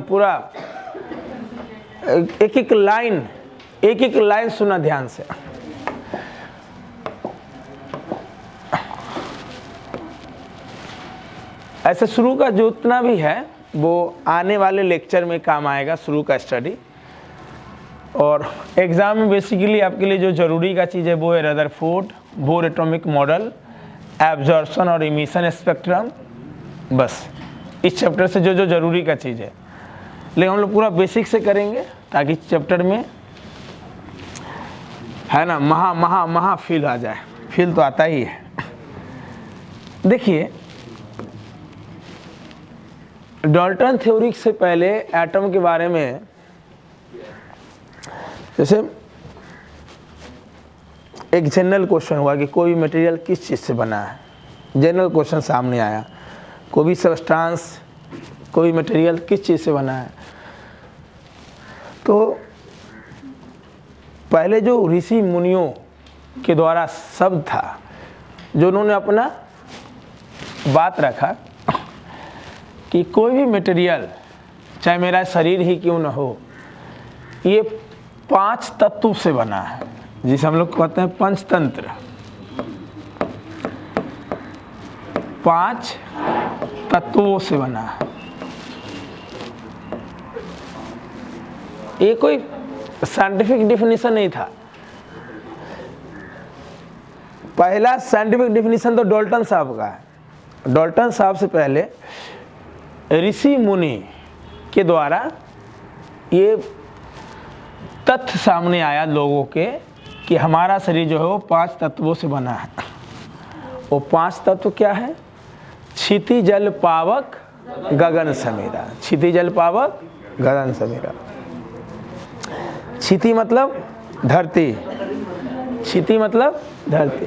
पूरा एक एक लाइन सुना ध्यान से। ऐसे शुरू का जो उतना भी है वो आने वाले लेक्चर में काम आएगा, शुरू का स्टडी। और एग्ज़ाम में बेसिकली आपके लिए जो ज़रूरी का चीज़ है वो है Rutherford bore atomic model, absorption और इमिशन स्पेक्ट्रम। बस इस चैप्टर से जो जो ज़रूरी का चीज़ है, लेकिन हम लोग पूरा बेसिक से करेंगे ताकि इस चैप्टर में है ना महा फील आ जाए। फील तो आता ही है। देखिए, डाल्टन थ्योरी से पहले एटम के बारे में, जैसे एक जनरल क्वेश्चन हुआ कि कोई भी मटेरियल किस चीज़ से बना है, जनरल क्वेश्चन सामने आया, कोई भी सब्सटेंस, कोई मटेरियल किस चीज़ से बना है। तो पहले जो ऋषि मुनियों के द्वारा शब्द था, जो उन्होंने अपना बात रखा कि कोई भी मटेरियल, चाहे मेरा शरीर ही क्यों न हो, ये 5 तत्वों से बना है, जिसे हम लोग कहते हैं पंचतंत्र। 5 तत्वों से बना है। ये कोई साइंटिफिक डेफिनेशन नहीं था। पहला साइंटिफिक डेफिनेशन तो डाल्टन साहब का है। डाल्टन साहब से पहले ऋषि मुनि के द्वारा ये तथ्य सामने आया लोगों के कि हमारा शरीर जो है वो 5 तत्वों से बना है। वो 5 तत्व क्या है? क्षिति जल पावक गगन समीरा। क्षिति जल पावक गगन समीरा। क्षिति मतलब धरती, क्षिति मतलब धरती,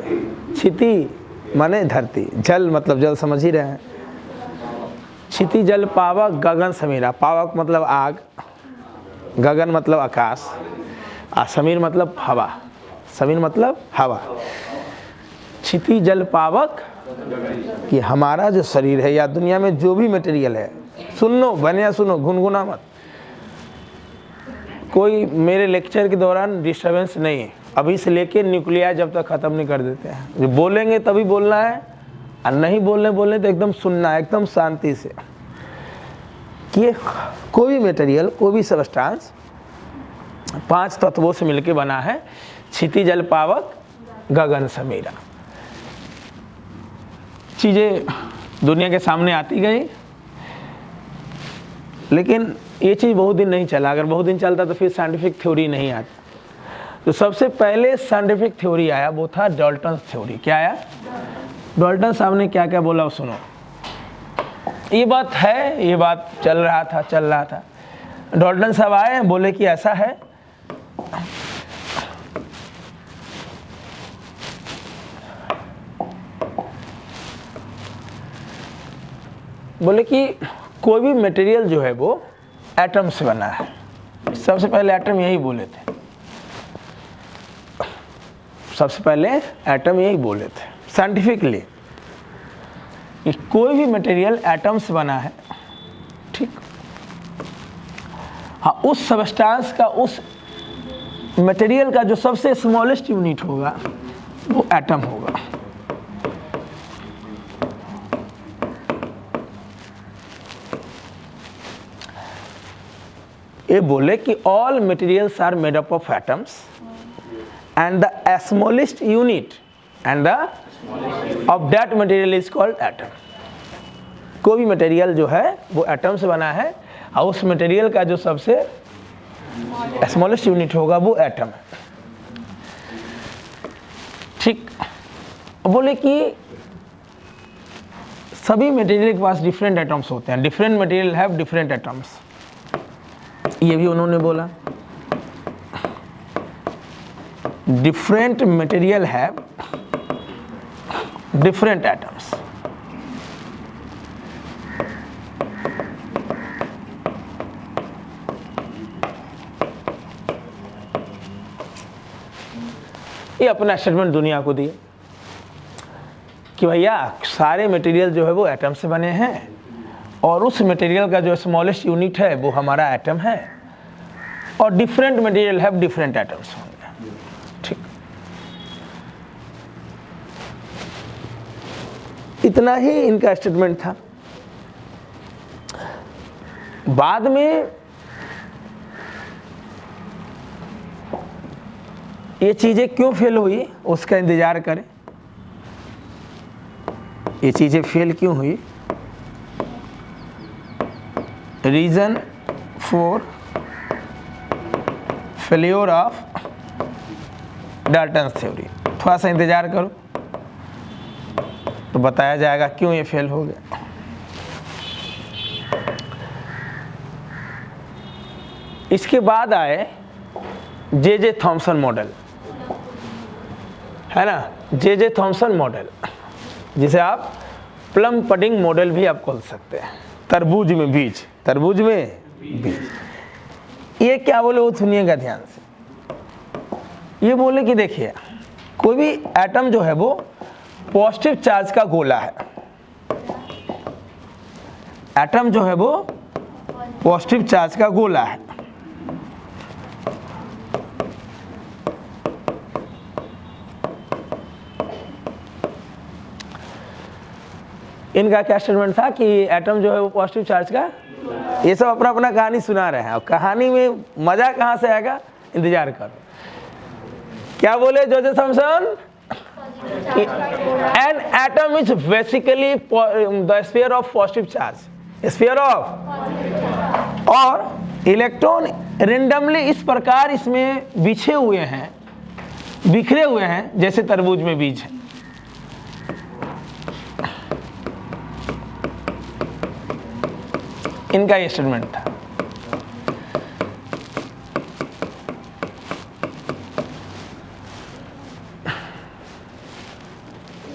क्षिति माने धरती, जल मतलब जल, समझ ही रहे हैं। क्षिति जल पावक गगन समीरा। पावक मतलब आग, गगन मतलब आकाश, और समीर मतलब हवा। समीर मतलब हवा। क्षिति जल पावक कि हमारा जो शरीर है या दुनिया में जो भी मटेरियल है, सुनो बनिया सुनो, गुनगुना मत। कोई मेरे लेक्चर के दौरान डिस्टर्बेंस नहीं है। अभी से लेके न्यूक्लियर जब तक ख़त्म नहीं कर देते हैं। जो बोलेंगे तभी बोलना है, और नहीं बोलने तो एकदम सुनना है, एकदम शांति से। कि कोई भी मटेरियल, कोई भी सब्सटेंस 5 तत्वों से मिलकर बना है। क्षिति जल पावक गगन समीरा। चीज़ें दुनिया के सामने आती गई, लेकिन ये चीज़ बहुत दिन नहीं चला। अगर बहुत दिन चलता तो फिर साइंटिफिक थ्योरी नहीं आती। तो सबसे पहले साइंटिफिक थ्योरी आया वो था डाल्टन थ्योरी। क्या आया? डाल्टन साहब ने क्या क्या बोला सुनो। ये बात है, ये बात चल रहा था। डाल्टन साहब आए, बोले कि ऐसा है, बोले कि कोई भी मटेरियल जो है वो एटम से बना है। सबसे पहले एटम यही बोले थे। सबसे पहले एटम यही बोले थे साइंटिफिकली कि कोई भी मटेरियल एटम से बना है। ठीक। हाँ, उस सब्सटेंस का, उस मटेरियल का जो सबसे स्मॉलेस्ट यूनिट होगा वो एटम होगा। ये बोले कि all materials are made up of atoms and the smallest unit and the of that material is called atom. कोई भी मटेरियल जो है वो एटम से बना है, और उस मटेरियल का जो सबसे स्मॉलेस्ट यूनिट होगा वो एटम है। ठीक। बोले कि सभी मटेरियल के पास डिफरेंट एटम्स होते हैं। Different material have different atoms. ये भी उन्होंने बोला। Different material have different atoms. ये अपना स्टेटमेंट दुनिया को दिए कि भैया सारे मटेरियल जो है वो एटम से बने हैं, और उस मटेरियल का जो स्मॉलेस्ट यूनिट है वो हमारा एटम है, और different material have different atoms होंगे। ठीक, इतना ही इनका स्टेटमेंट था। बाद में ये चीजें क्यों फेल हुई उसका इंतजार करें। ये चीजें फेल क्यों हुई, reason for failure of Dalton's theory, थोड़ा सा इंतजार करो तो बताया जाएगा क्यों ये फेल हो गया। इसके बाद आए जे थॉमसन मॉडल, है ना, जे थॉमसन मॉडल, जिसे आप प्लम पडिंग मॉडल भी आप खोल सकते हैं। तरबूज में बीज, तरबूज में बीज। ये क्या बोले वो सुनिएगा ध्यान से। ये बोले कि देखिए कोई भी एटम जो है वो पॉजिटिव चार्ज का गोला है। एटम जो है वो पॉजिटिव चार्ज का गोला है। इनका क्या स्टेटमेंट था कि एटम जो है वो पॉजिटिव चार्ज का, ये सब अपना अपना कहानी सुना रहे हैं और कहानी में मजा कहाँ से आएगा, इंतजार करो। क्या बोले J Thomson, an atom is basically the sphere of positive charge, sphere of, और इलेक्ट्रॉन रेंडमली इस प्रकार इसमें बिछे हुए हैं, बिखरे हुए हैं जैसे तरबूज में बीज है। इनका ये स्टेटमेंट था।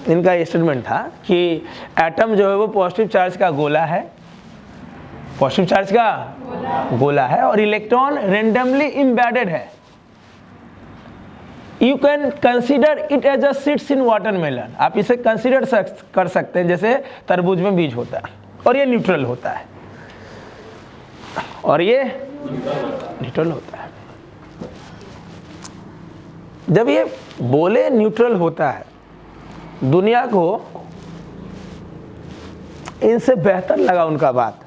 इनका ये स्टेटमेंट था कि एटम जो है वो पॉजिटिव चार्ज का गोला है, पॉजिटिव चार्ज का गोला है, और इलेक्ट्रॉन रेंडमली एम्बेडेड है। You can consider it as a seeds in watermelon, आप इसे कंसीडर कर सकते हैं जैसे तरबूज में बीज होता है, और ये न्यूट्रल होता है, और ये न्यूट्रल होता है। जब ये बोले न्यूट्रल होता है, दुनिया को इनसे बेहतर लगा उनका बात।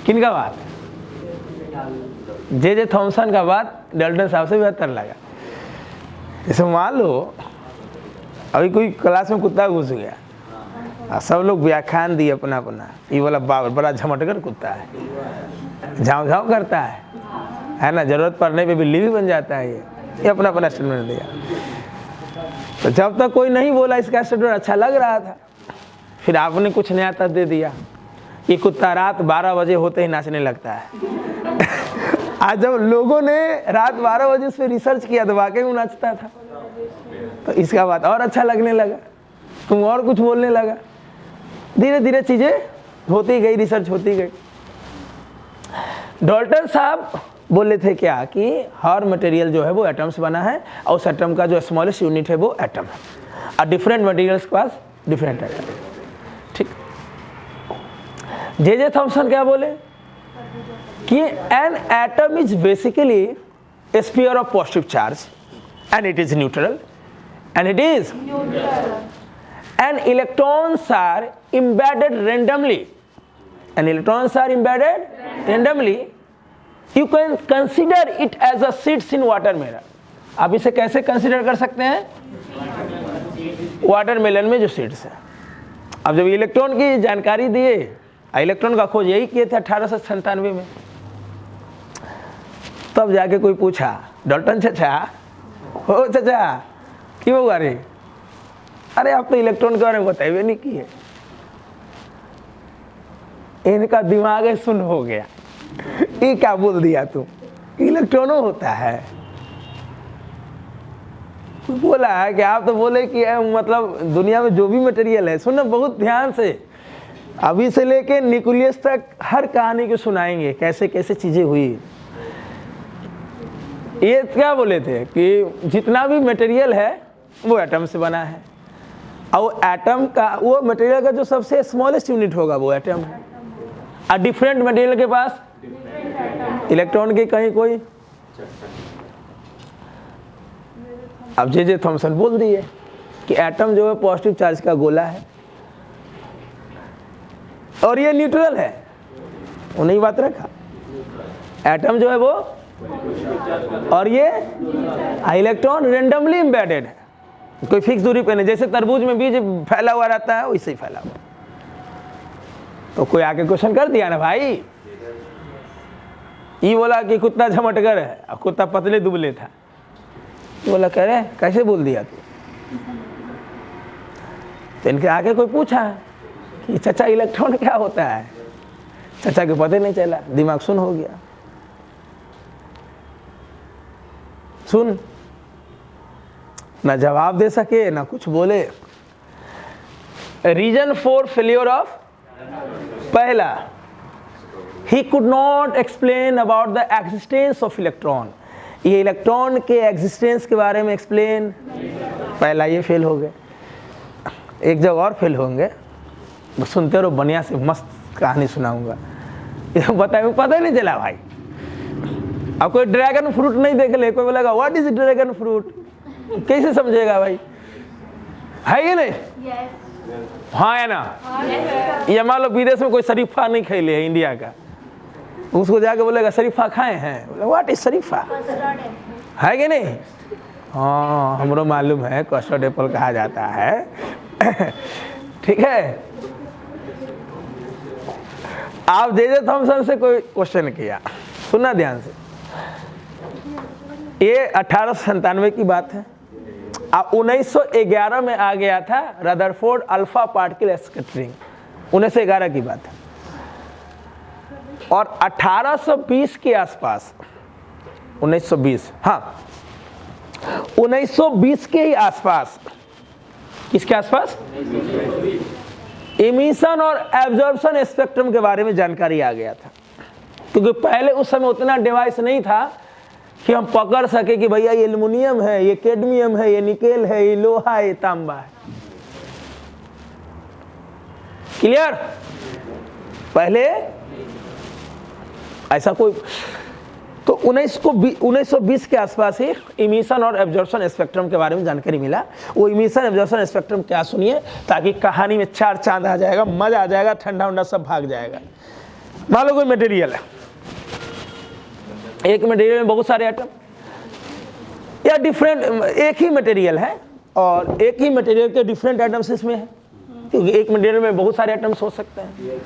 किनका बात? जे थॉमसन का बात डाल्टन साहब से बेहतर लगा। जैसे मान लो अभी कोई क्लास में कुत्ता घुस गया, सब लोग व्याख्यान दिए अपना अपना, ये वाला बड़ा झमटकर कुत्ता है, झाँव झाँव करता है ना, जरूरत पड़ने पे बिल्ली भी बन जाता है। ये अपना अपना स्टेटमेंट दिया। तो जब तक कोई नहीं बोला इसका स्टेटमेंट अच्छा लग रहा था, फिर आपने कुछ नया तथ्य दे दिया, ये कुत्ता रात 12 बजे होते ही नाचने लगता है। आज जब लोगों ने रात 12 बजे उस पर रिसर्च किया तो वाकई में नाचता था, तो इसका बात और अच्छा लगने लगा, तुम और कुछ बोलने लगा। धीरे धीरे चीजें होती गई, रिसर्च होती गई। डाल्टन साहब बोले थे क्या कि हर मटेरियल जो है वो एटम से बना है, और उस एटम का जो स्मॉलेस्ट यूनिट है वो एटम है, और डिफरेंट मटेरियल्स के पास डिफरेंट एटम। ठीक। जे थॉमसन क्या बोले कि an atom is basically A sphere of positive charge and it is neutral, and it is and electrons are embedded randomly, and electrons are embedded randomly. You can consider it as a seeds in watermelon. आप इसे कैसे consider कर सकते हैं? Watermelon में जो seeds है। अब जब इलेक्ट्रॉन की जानकारी दिए, इलेक्ट्रॉन का खोज यही किए थे 1897 में, तब जाके कोई पूछा, डाल्टन चाचा, हो चाचा क्यों हुआ रे? अरे आप तो इलेक्ट्रॉन के बारे में बताए हुए नहीं किए। इनका दिमाग है सुन हो गया, ये क्या बोल दिया तुम, इलेक्ट्रॉनों होता है। बोला है कि आप तो बोले कि मतलब दुनिया में जो भी मटेरियल है, सुनो बहुत ध्यान से, अभी से लेके न्यूक्लियस तक हर कहानी को सुनाएंगे कैसे कैसे चीजें हुई। ये क्या बोले थे कि जितना भी मटेरियल है वो एटम से बना है, और एटम का, वो मटेरियल का जो सबसे स्मॉलेस्ट यूनिट होगा वो एटम है। और डिफरेंट मटेरियल के पास इलेक्ट्रॉन की कहीं कोई। अब जे थॉमसन बोल दिए कि एटम जो है पॉजिटिव चार्ज का गोला है और ये न्यूट्रल है। उन्हें बात रखा, एटम जो है वो और ये इलेक्ट्रॉन रेंडमली एम्बेडेड है, कोई फिक्स दूरी पे नहीं। जैसे तरबूज में बीज फैला हुआ रहता है वैसे ही फैला हुआ। तो कोई आके क्वेश्चन कर दिया ना भाई, ये बोला कि कुत्ता झमटगर है और कुत्ता पतले दुबले था, बोला कह रहे कैसे बोल दिया तू। तो इनके आगे कोई पूछा कि चाचा इलेक्ट्रॉन क्या होता है, चाचा के पता नहीं चला, दिमाग सुन हो गया। सुन, ना जवाब दे सके ना कुछ बोले। रीजन फॉर फेल्योर ऑफ, पहला, he could not explain about the existence of electron. ये इलेक्ट्रॉन के एग्जिस्टेंस के बारे में एक्सप्लेन, पहला ये फेल हो गए। एक जगह और फेल होंगे, सुनते रहो, बढ़िया से मस्त कहानी सुनाऊंगा। बताए पता ही नहीं चला भाई। अब कोई ड्रैगन फ्रूट नहीं देख ले, कोई बोलेगा व्हाट इज ड्रैगन फ्रूट, कैसे समझेगा भाई, है कि नहीं? हाँ है ना। ये मान लो विदेश में कोई शरीफा नहीं खेले है इंडिया का, उसको जाके बोलेगा शरीफा खाए हैं, व्हाट इज शरीफा, है कि नहीं? हाँ हमरो मालूम है, कस्टर्ड एप्पल कहा जाता है। ठीक है। आप जे थॉमसन से कोई क्वेश्चन किया, सुनना ध्यान से, ये 1897 की बात है। 1911 में आ गया था रदरफोर्ड अल्फा पार्टिकल स्कैटरिंग, 1911 की बात है। और 1820 के आसपास, 1920, हाँ 1920 के ही आसपास, किसके आसपास? इमिशन और एब्जॉर्प्शन स्पेक्ट्रम के बारे में जानकारी आ गया था, क्योंकि पहले उस समय उतना डिवाइस नहीं था कि हम पकड़ सके कि भैया ये एल्युमिनियम है, ये कैडमियम है, ये निकेल है, ये लोहा है, ये तांबा है। क्लियर? पहले ऐसा कोई, तो 1920 के आसपास ही इमिशन और एब्जॉर्प्शन स्पेक्ट्रम के बारे में जानकारी मिला। वो इमिशन एब्जॉर्प्शन स्पेक्ट्रम क्या, सुनिए, ताकि कहानी में चार चांद आ जाएगा, मजा आ जाएगा, ठंडा उंडा सब भाग जाएगा। मान लो कोई मटेरियल है, एक मटेरियल में बहुत सारे एटम, या डिफरेंट, एक ही मटेरियल है और एक ही मटेरियल के डिफरेंट एटम्स इसमें है, क्योंकि एक मटेरियल में बहुत सारे एटम्स हो सकते हैं।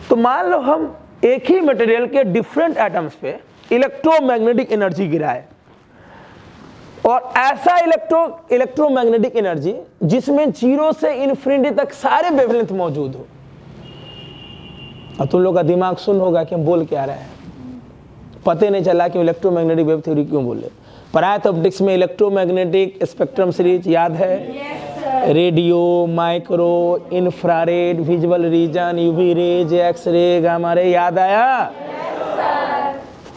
तो मान लो हम एक ही मटेरियल के डिफरेंट एटम्स पे इलेक्ट्रोमैग्नेटिक एनर्जी गिराए, और ऐसा इलेक्ट्रोमैग्नेटिक एनर्जी जिसमें 0 से इन्फिनिटी तक सारे वेवलेंथ मौजूद हो। और तुम लोग का दिमाग सुन होगा कि हम बोल क्या रहे हैं, पता नहीं चला कि इलेक्ट्रोमैग्नेटिक वेव थ्योरी क्यों बोले। परायत ऑप्टिक्स में इलेक्ट्रोमैग्नेटिक स्पेक्ट्रम सीरीज याद है? Radio, micro, infrared, visual region, UV rays, X ray, gamma ray, याद आया?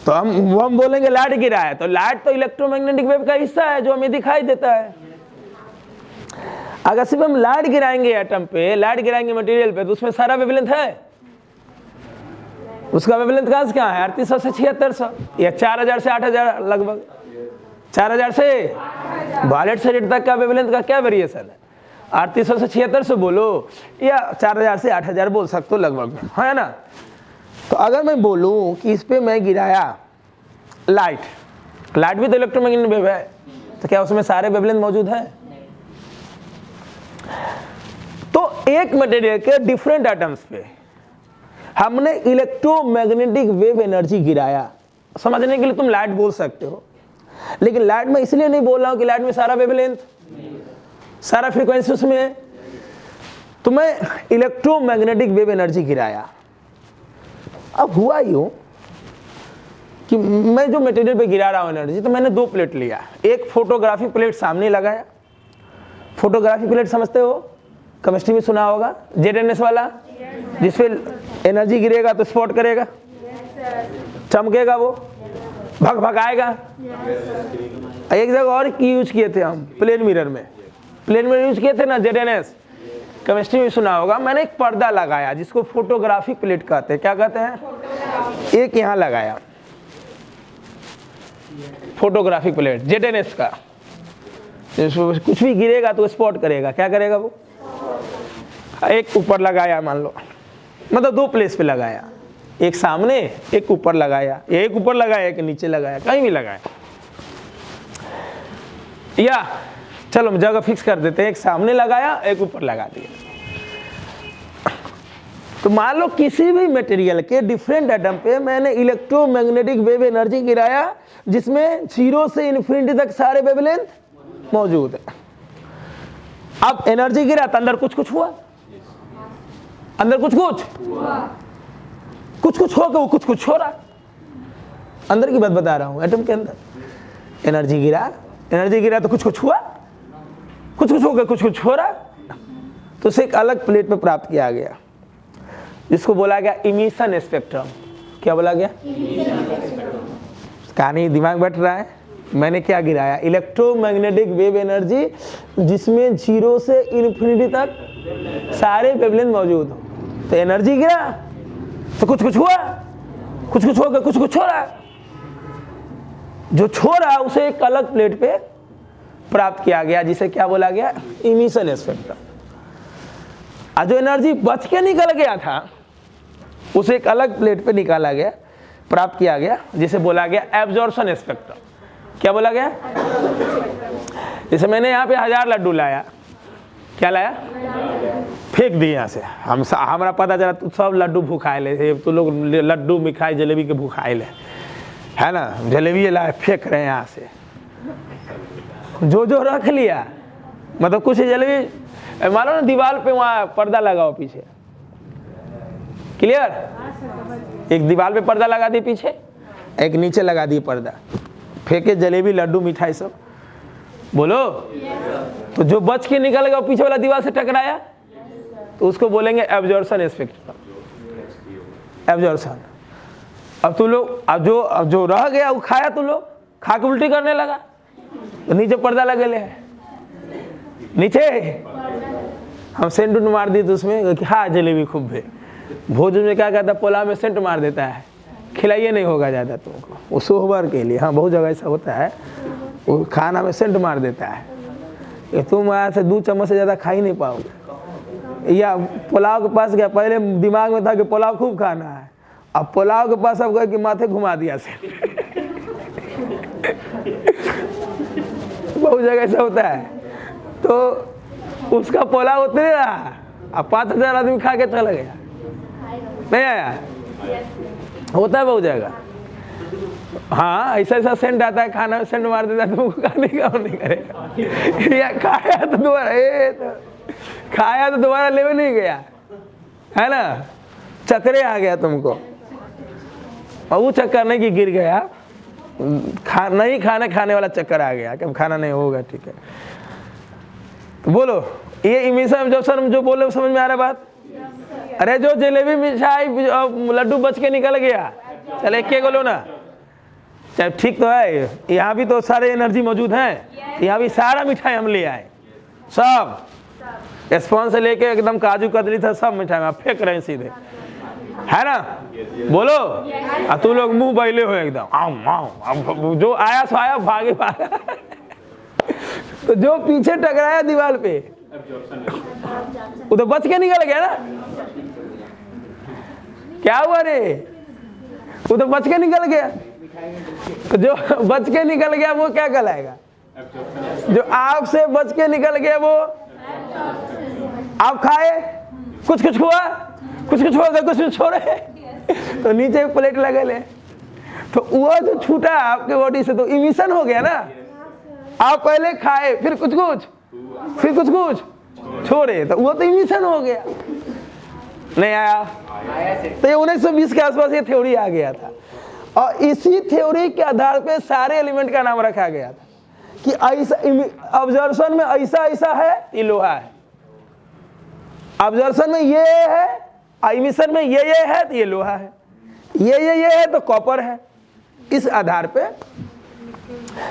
तो हम बोलेंगे लाइट गिरा है, तो लाइट तो इलेक्ट्रोमैग्नेटिक वेव का हिस्सा है जो हमें दिखाई देता है। अगर सिर्फ हम लाइट गिराएंगे एटम पे, लाइट गिराएंगे मटेरियल पे, तो उसमें सारा वेवलेंथ है, उसका वेवलेंथ कहाँ से क्या है? 3800 से 7600, या 4000 से 8000, लगभग 4000 से वायलेट से रेड तक का वेवलेंथ का क्या वेरिएशन है? 3800 से 7600 बोलो, या 4000 से 8000 बोल सकते हो लगभग, है ना? तो अगर मैं बोलूं कि इस पे मैं गिराया लाइट, लाइट भी तो इलेक्ट्रोमैग्नेटिक वेव है, तो क्या उसमें सारे वेवलेंथ मौजूद है? तो एक मटेरियल के डिफरेंट एटम्स पे हमने इलेक्ट्रोमैग्नेटिक वेव एनर्जी गिराया। समझने के लिए तुम लाइट बोल सकते हो, लेकिन लाइट में इसलिए नहीं बोल रहा हूं कि लाइट में सारा वेवलेंथ, सारा फ्रीक्वेंसी उसमें है। तो मैं इलेक्ट्रोमैग्नेटिक वेव एनर्जी गिराया। अब हुआ यूं कि मैं जो मटेरियल पे गिरा रहा हूं एनर्जी, तो मैंने दो प्लेट लिया, एक फोटोग्राफी प्लेट सामने लगाया। फोटोग्राफी प्लेट समझते हो, केमिस्ट्री में सुना होगा, ZNS वाला, जिसपे एनर्जी गिरेगा तो स्पॉट करेगा, चमकेगा, वो भग भग आएगा। एक जगह और की यूज किए थे हम, प्लेन मिरर में, प्लेन में यूज किए थे ना ZNS, केमिस्ट्री में सुना होगा। मैंने एक पर्दा लगाया जिसको फोटोग्राफिक प्लेट कहते हैं। क्या कहते हैं? एक यहाँ लगाया फोटोग्राफिक प्लेट ZNS का, कुछ भी गिरेगा तो स्पॉट करेगा। क्या करेगा वो? एक ऊपर लगाया मान लो, मतलब 2 प्लेस पे लगाया, एक सामने एक ऊपर लगाया, एक ऊपर लगाया एक नीचे लगाया, कहीं भी लगाया। या चलो हम जगह फिक्स कर देते हैं, एक सामने लगाया एक ऊपर लगा दिया। तो मान लो किसी भी मटेरियल के डिफरेंट एटम पे मैंने इलेक्ट्रोमैग्नेटिक वेव एनर्जी गिराया जिसमें 0 से इन्फिनिटी तक सारे वेवलेंथ मौजूद है। अब एनर्जी गिरा तो अंदर कुछ कुछ हुआ, अंदर कुछ कुछ हो के वो कुछ कुछ हो रहा। अंदर की बात बता रहा हूं, एटम के अंदर एनर्जी गिरा तो कुछ कुछ हुआ, कुछ कुछ हो गया, कुछ कुछ हो रहा। तो उसे एक अलग प्लेट पे प्राप्त किया गया जिसको बोला गया इमिशन स्पेक्ट्रम। क्या बोला गया? कहानी दिमाग बैठ रहा है। मैंने क्या गिराया? इलेक्ट्रोमैग्नेटिक वेव एनर्जी जिसमें 0 से इन्फिनिटी तक सारे वेवलेंथ मौजूद हो। तो एनर्जी गिरा तो कुछ कुछ हुआ, कुछ कुछ हो गया, कुछ कुछ हो रहा। जो छोड़ा उसे एक अलग प्लेट पे प्राप्त किया गया जिसे क्या बोला गया? Emission spectrum. और जो एनर्जी बच के निकल गया था उसे एक अलग प्लेट पे निकाला गया, प्राप्त किया गया जिसे बोला गया एब्जॉर्प्शन स्पेक्ट्रम। क्या बोला गया? जैसे मैंने यहाँ पे 1000 लड्डू लाया, क्या लाया? फेंक दिए यहाँ से। हमारा पता चला तू सब लड्डू भूखाए ले, तू लोग लड्डू मिठाई जलेबी के भूखाए ले, है ना? जलेबी लाए फेंक रहे हैं यहाँ से, जो रख लिया। मतलब कुछ जलेबी मानो ना, दीवार पे वहाँ पर्दा लगाओ पीछे, क्लियर? एक दीवार पे पर्दा लगा दी पीछे, एक नीचे लगा दी पर्दा, फेंके जलेबी लड्डू मिठाई सब। बोलो तो जो बच के निकल गया पीछे वाला दीवार से टकराया तो उसको बोलेंगे एब्जॉर्प्शन स्पेक्ट्रम, एब्जॉर्प्शन। अब तू लोग अब जो रह गया वो खाया, तू लोग खा के उल्टी करने लगा तो नीचे पर्दा लगे ले, नीचे हम सेंट मार दी तो उसमें हाँ जलेबी खूब है। भोजन में क्या कहता है? पुलाव में सेंट मार देता है, खिलाइए नहीं होगा ज़्यादा तुमको, वो सोहबर के लिए। हाँ बहुत जगह ऐसा होता है, वो खाना में सेंट मार देता है कि तुम यहाँ से 2 चम्मच से ज़्यादा खा ही नहीं पाओगे। या पुलाव के पास गया, पहले दिमाग में था कि पुलाव खूब खाना है, अब पुलाव के पास अब गए कि माथे घुमा दिया सेंट। बहुत जगह ऐसा होता है। तो उसका पुलाव उतने रहा, अब 5000 आदमी खा के चला गया, नहीं आया? होता है बहुत जगह। हाँ ऐसा सेंट आता है, खाना में सेंट मार देता है, तुमको खाने का नहीं करेगा। या खाया तो दोबारा लेवे नहीं गया, है ना? चक्करे आ गया तुमको, और वो चक्कर नहीं कि गिर गया, नहीं खाने वाला चक्कर आ गया कि अब खाना नहीं होगा। ठीक है, तो बोलो ये इमिशन एब्जॉर्प्शन जो बोले समझ में आ रहा बात? अरे जो जलेबी मिठाई लड्डू बच के निकल गया, चले एक बोलो ना, चल ठीक तो है। यहाँ भी तो सारे एनर्जी मौजूद हैं, यहाँ भी सारा मिठाई हम ले आए, सब स्पॉन से लेके एकदम काजू कतली था, सब मिठाई आप फेंक रहे हैं सीधे, है ना? बोलो और तू लोग मुंह बैले हो एकदम, आओ जो आया सो आया, भागे भागा। तो जो पीछे टकराया दीवार पे वो तो बच के निकल गया ना। क्या हुआ रे? वो तो बच के निकल गया। तो जो बच के निकल गया वो क्या कहलाएगा? जो आपसे बच के निकल गया वो आप खाए, कुछ कुछ हुआ, कुछ कुछ हो गया, कुछ कुछ छोड़े, तो नीचे प्लेट लगे ले, तो वो जो छूटा आपके बॉडी से तो इमिशन हो गया ना। आप पहले खाए, फिर कुछ कुछ छोड़े, तो वो तो इमिशन हो गया। नहीं आया? तो ये 1920 के आसपास ये थ्योरी आ गया था, और इसी थ्योरी के आधार पे सारे एलिमेंट का नाम रखा गया था कि ऐसा ऑब्जर्वेशन में ऐसा है, ये लोहा है, ऑब्जर्वेशन में ये है, इमिशन में ये है तो ये लोहा है, ये है तो कॉपर है। इस आधार पे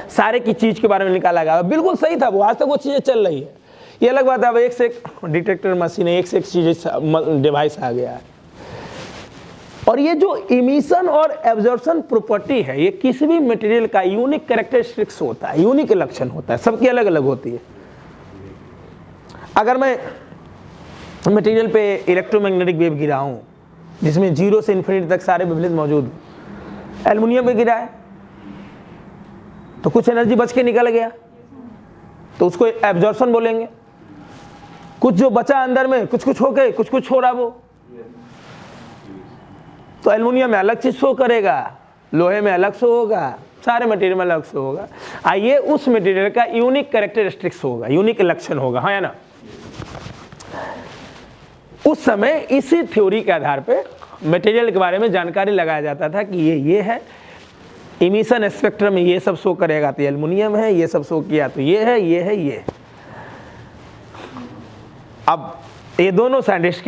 सारे की चीज के बारे में निकाला गया। बिल्कुल सही था वो, आज तक वो चीजें चल रही है ये अलग बात है, अब एक से एक डिटेक्टर मशीन है, एक से एक चीज़ डिवाइस आ गया है। और ये जो इमिशन और एब्जॉर्प्शन प्रॉपर्टी है, ये किसी भी मटेरियल का यूनिक कैरेक्टरिस्टिक्स होता है, यूनिक लक्षण होता है, सबकी अलग अलग होती है। अगर मैं मटेरियल पे इलेक्ट्रोमैग्नेटिक वेव गिराऊं जिसमें 0 से इन्फिनिटी तक सारे वेवलेंथ मौजूद, एल्युमिनियम पे गिरा है तो कुछ एनर्जी बच के निकल गया तो उसको एब्जॉर्प्शन बोलेंगे। कुछ जो बचा अंदर में, कुछ कुछ हो गए, कुछ कुछ हो रहा वो, तो एल्युमिनियम में अलग चीज शो करेगा, लोहे में अलग शो होगा, सारे मटेरियल में अलग शो होगा। आइए उस मटेरियल का यूनिक कैरेक्टरिस्टिक्स होगा, यूनिक लक्षण होगा, हाँ या ना। उस समय इसी थ्योरी के आधार पे मटेरियल के बारे में जानकारी लगाया जाता था कि ये है, इमिशन स्पेक्ट्रम में ये सब शो करेगा तो एल्युमिनियम है, ये सब शो किया तो ये है, ये है, ये। अब ये दोनों साइंटिस्ट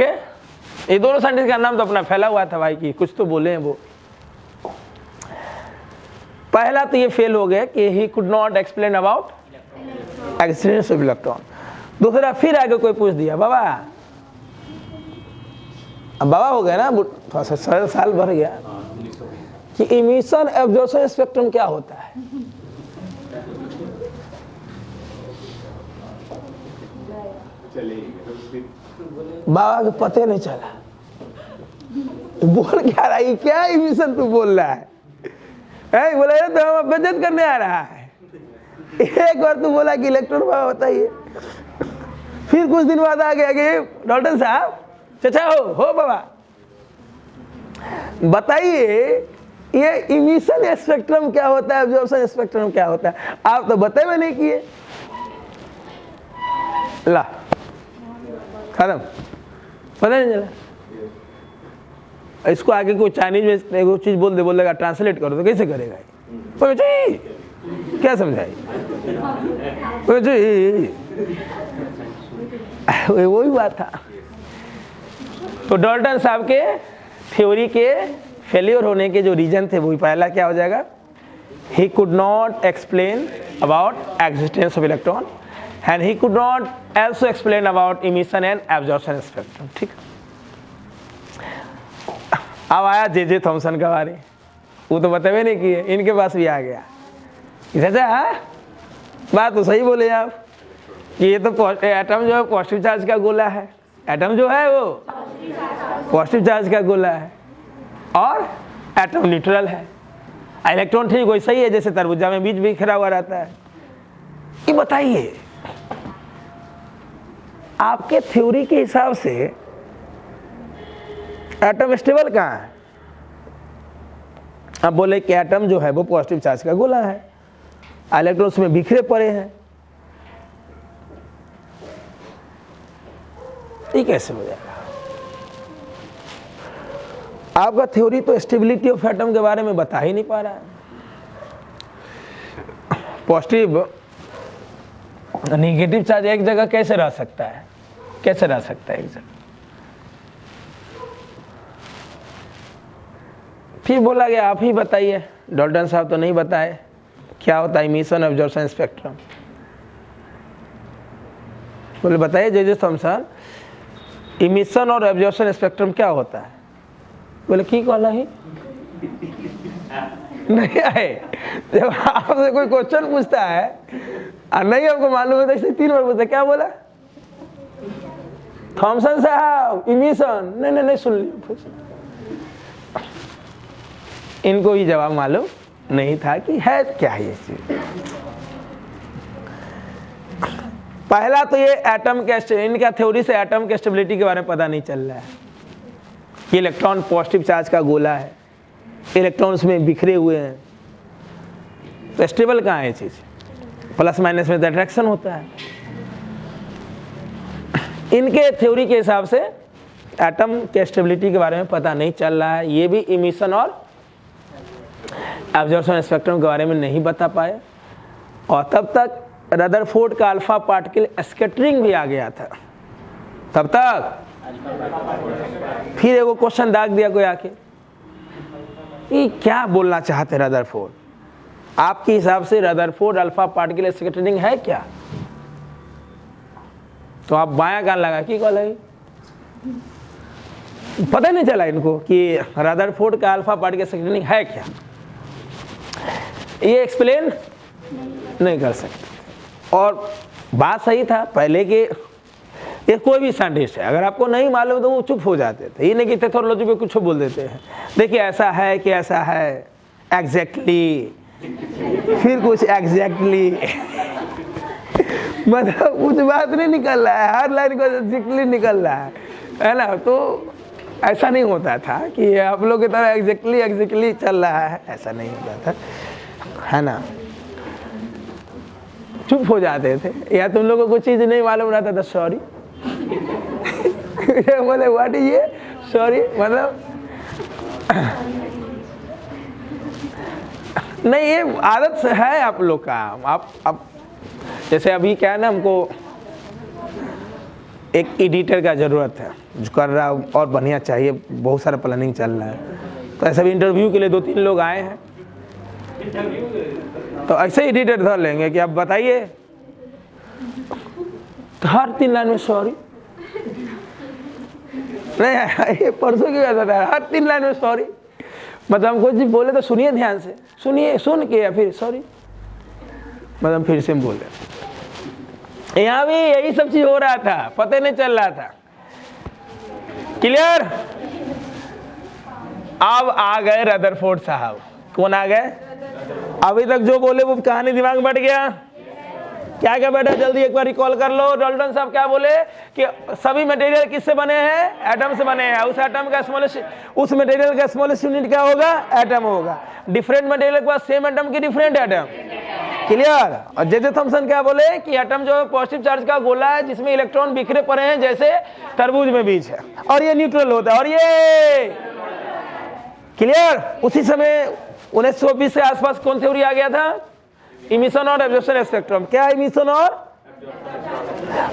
का नाम तो अपना फैला हुआ था भाई, कि कुछ तो बोले हैं वो। पहला तो ये फेल हो गया कि he could not explain about existence of electron. दूसरा फिर आगे कोई पूछ दिया, बाबा, अब बाबा हो गया ना, थोड़ा सा साल भर गया, कि इमिशन एब्जॉर्प्शन स्पेक्ट्रम क्या होता है। बाबा को पता नहीं चला, बोल क्या रहा है, क्या इमिशन तू बोल रहा है? बोला ये तो हम बेइज्जत करने आ रहा है। एक बार तू बोला कि इलेक्ट्रॉन बाबा बताइए, फिर कुछ दिन बाद आ गया कि डॉल्टन साहब, चाचा हो बाबा बताइए ये इमिशन स्पेक्ट्रम क्या होता है, एब्जॉर्प्शन स्पेक्ट्रम क्या होता है। आप तो बताए हुए नहीं किए, ला खत्म, पता नहीं चला। इसको आगे कोई चाइनीज में एक चीज बोलेगा ट्रांसलेट करो तो कैसे करेगा? क्या समझाए? वही बात था। तो डॉल्टन साहब के थ्योरी के फेलियर होने के जो रीजन थे, वही पहला क्या हो जाएगा, he could not explain about existence of electron and he could not also explain about emission and absorption spectrum। ठीक, अब आया जे थॉमसन का बारे, वो तो बतावे नहीं किए, इनके पास भी आ गया। चाचा बात तो सही बोले आप कि ये तो एटम जो है पॉजिटिव चार्ज का गोला है, एटम जो है वो पॉजिटिव चार्ज का गोला है और एटम न्यूट्रल है। इलेक्ट्रॉन ठीक वैसा ही है जैसे तरबूजा में बीज बिखरा हुआ रहता है। ये बताइए आपके थ्योरी के हिसाब से एटम स्टेबल कहाँ है? आप बोले कि एटम जो है वो पॉजिटिव चार्ज का गोला है, इलेक्ट्रॉन उसमें बिखरे पड़े हैं, ये कैसे हो जाएगा? आपका थ्योरी तो स्टेबिलिटी ऑफ एटम के बारे में बता ही नहीं पा रहा है। पॉजिटिव नेगेटिव चार्ज एक जगह कैसे रह सकता है, कैसे रह सकता है एक जगह? फिर बोला गया आप ही बताइए, डॉल्टन साहब तो नहीं बताए क्या होता है इमिशन एब्जॉर्प्शन स्पेक्ट्रम। बोले बताइए जे थॉमसन, इमिशन और एब्जॉर्प्शन स्पेक्ट्रम क्या होता है? बोले की कहला ही नहीं आए। जब आपसे कोई क्वेश्चन पूछता है और नहीं आपको मालूम है तो इसे 3 बार पूछता, क्या बोला थॉमसन साहब इमिशन? नहीं सुन लिया। इनको भी जवाब मालूम नहीं था कि है क्या है ये चीज। पहला तो ये एटम के, इनका थ्योरी से एटम के स्टेबिलिटी के बारे में पता नहीं चल रहा है कि इलेक्ट्रॉन पॉजिटिव चार्ज का गोला है, इलेक्ट्रॉन उसमें बिखरे हुए हैं, तो स्टेबल कहाँ है ये चीज? प्लस माइनस में तो अट्रैक्शन होता है। इनके थ्योरी के हिसाब से एटम के स्टेबिलिटी के बारे में पता नहीं चल रहा है। ये भी इमिशन और एब्जॉर्प्शन स्पेक्ट्रम के बारे में नहीं बता पाए। और तब तक रदरफोर्ड का अल्फा पार्टिकल स्कैटरिंग भी आ गया था। तब तक फिर एगो क्वेश्चन दाग दिया कोई आके, ये क्या बोलना चाहते रदरफोर्ड? आपके हिसाब से रदरफोर्ड अल्फा पार्टिकल स्कैटरिंग है क्या? तो आप बायां कान लगा की कॉल है, पता नहीं चला इनको कि रदरफोर्ड का अल्फा पार्टिकल स्कैटरिंग है क्या, ये एक्सप्लेन नहीं कर सकते। और बात सही था पहले के, ये कोई भी साइंटिस्ट है अगर आपको नहीं मालूम तो वो चुप हो जाते थे, ये नहीं कि टेक्नोलॉजी पे कुछ बोल देते हैं, देखिए ऐसा है कि ऐसा है एग्जैक्टली, फिर कुछ एग्जैक्टली मतलब कुछ बात नहीं निकल रहा है, हर लाइन को एग्जैक्टली निकल रहा है ना। तो ऐसा नहीं होता था कि आप लोग की तरह एग्जैक्टली चल रहा है, ऐसा नहीं होता था, है ना। चुप हो जाते थे, या तुम लोगों को कुछ चीज़ नहीं मालूम रहता था सॉरी बोले व्हाट इज ये सॉरी, मतलब नहीं ये आदत है आप लोग का। आप जैसे अभी क्या है ना, हमको एक एडिटर का ज़रूरत है जो कर रहा है और बढ़िया चाहिए, बहुत सारा प्लानिंग चल रहा है, तो ऐसे भी इंटरव्यू के लिए 2-3 लोग आए हैं, तो ऐसे ही एडिटर धर लेंगे कि आप बताइए, तो हर 3 लाइन में सॉरी, नहीं ये परसों की बात है, हर 3 लाइन में सॉरी, मतलब हम कुछ बोले तो सुनिए ध्यान से, सुनिए, सुन के या फिर सॉरी, मतलब फिर से बोले। यहाँ भी यही सब चीज हो रहा था, पता नहीं चल रहा था। क्लियर? अब आ गए रदरफोर्ड साहब। कौन आ गए? अभी तक जो बोले वो कहानी दिमाग में बैठ गया? क्या क्या बैठा, जल्दी एक बार रिकॉल कर लो। डाल्टन साहब क्या बोले कि सभी मटेरियल किससे बने हैं? एटम से बने हैं। उस एटम का स्मॉलेस्ट, उस मटेरियल का स्मॉलेस्ट यूनिट क्या होगा? एटम होगा। डिफरेंट मटेरियल के पास सेम एटम की डिफरेंट एटम। क्लियर? और जे थॉमसन क्या बोले कि एटम जो पॉजिटिव चार्ज का गोला है जिसमें इलेक्ट्रॉन बिखरे पड़े हैं जैसे तरबूज में बीज है, और ये न्यूट्रल होता है, और ये क्लियर। उसी समय 1920 के आसपास कौन थ्योरी आ गया था? इमिशन और एब्जॉर्प्शन स्पेक्ट्रम। क्या इमिशन और,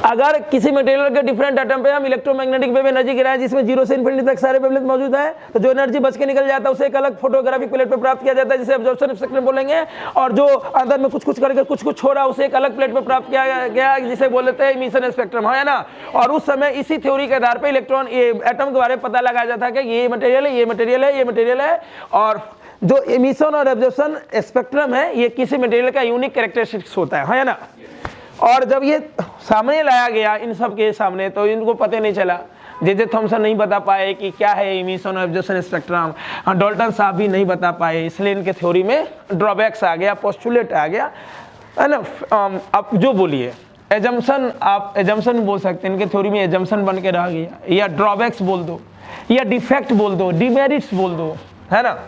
अगर किसी मटेरियल के डिफरेंट एटम पे हम इलेक्ट्रोमैग्नेटिक वेव एनर्जी गिराएं जिसमें 0 से इन्फिनिटी तक सारे वेवलेंथ मौजूद है, तो जो एनर्जी बच के निकल जाता है उसे एक अलग फोटोग्राफिक प्लेट पे प्राप्त किया जाता है जिसे एब्जॉर्प्शन स्पेक्ट्रम बोलेंगे, और जो अंदर में कुछ कुछ करके कुछ कुछ हो रहा है उसे एक अलग प्लेट पे प्राप्त किया गया जिसे बोलते हैं इमिशन स्पेक्ट्रम, है ना। और उस समय इसी थ्योरी के आधार पर इलेक्ट्रॉन, ये एटम के बारे में पता लगाया जाता है कि ये मटेरियल है, ये मटेरियल है, ये मटेरियल है। और जो इमिशन और एब्जॉर्प्शन स्पेक्ट्रम है ये किसी मटेरियल का यूनिक कैरेक्टरिस्टिक्स होता है ना। और जब ये सामने लाया गया इन सब के सामने तो इनको पता नहीं चला, जे थॉमसन नहीं बता पाए कि क्या है इमिशन और एब्जॉर्प्शन स्पेक्ट्रम, डाल्टन साहब भी नहीं बता पाए, इसलिए इनके थ्योरी में ड्रॉबैक्स आ गया, पोस्टुलेट आ गया, है ना। आप जो बोलिए एजम्पशन, आप एजम्पशन बोल सकते हैं, इनके थ्योरी में एजम्पशन बन के रह गया, या ड्रॉबैक्स बोल दो, या डिफेक्ट बोल दो, डिमेरिट्स बोल दो, है ना।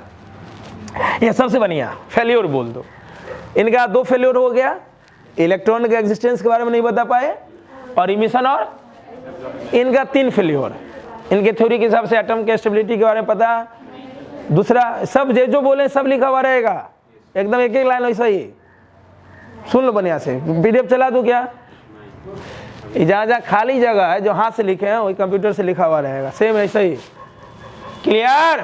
ये सबसे बढ़िया फेल्योर बोल दो। इनका 2 फेल्योर हो गया, इलेक्ट्रॉन के एग्जिस्टेंस के बारे में नहीं बता पाए, और इमिशन, और इनका 3 फेल्योर। इनके थ्योरी के हिसाब से एटम के स्टेबिलिटी के बारे में पता, दूसरा सब जो बोले सब लिखा हुआ रहेगा एकदम एक एक लाइन वैसा ही, सुन लो बढ़िया से। पीडीएफ चला दूं क्या? जहाँ जहाँ खाली जगह है जो हाथ से लिखे हैं वही कंप्यूटर से लिखा हुआ रहेगा, सेम ऐसा ही। क्लियर?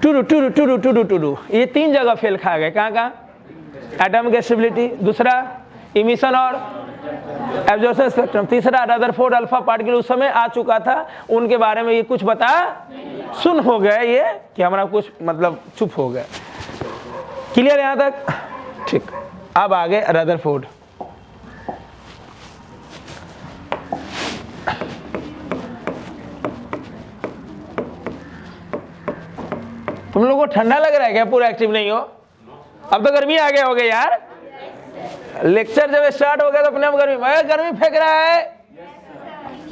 टू डू ये 3 जगह फेल खा गए। कहाँ कहाँ? एटम की स्टेबिलिटी, दूसरा इमिशन और एब्जॉर्प्शन स्पेक्ट्रम, तीसरा रदरफोर्ड अल्फा पार्टिकल उस समय आ चुका था, उनके बारे में ये कुछ बता सुन हो गए, ये कि हमारा कुछ मतलब चुप हो गए। क्लियर यहाँ तक? ठीक। अब आगे रदरफोर्ड। तुम लोगों को ठंडा लग रहा है क्या? पूरा एक्टिव नहीं हो? अब तो गर्मी आ गया होगा यार। लेक्चर जब स्टार्ट हो गया तो अपने आप गर्मी फेंक रहा है,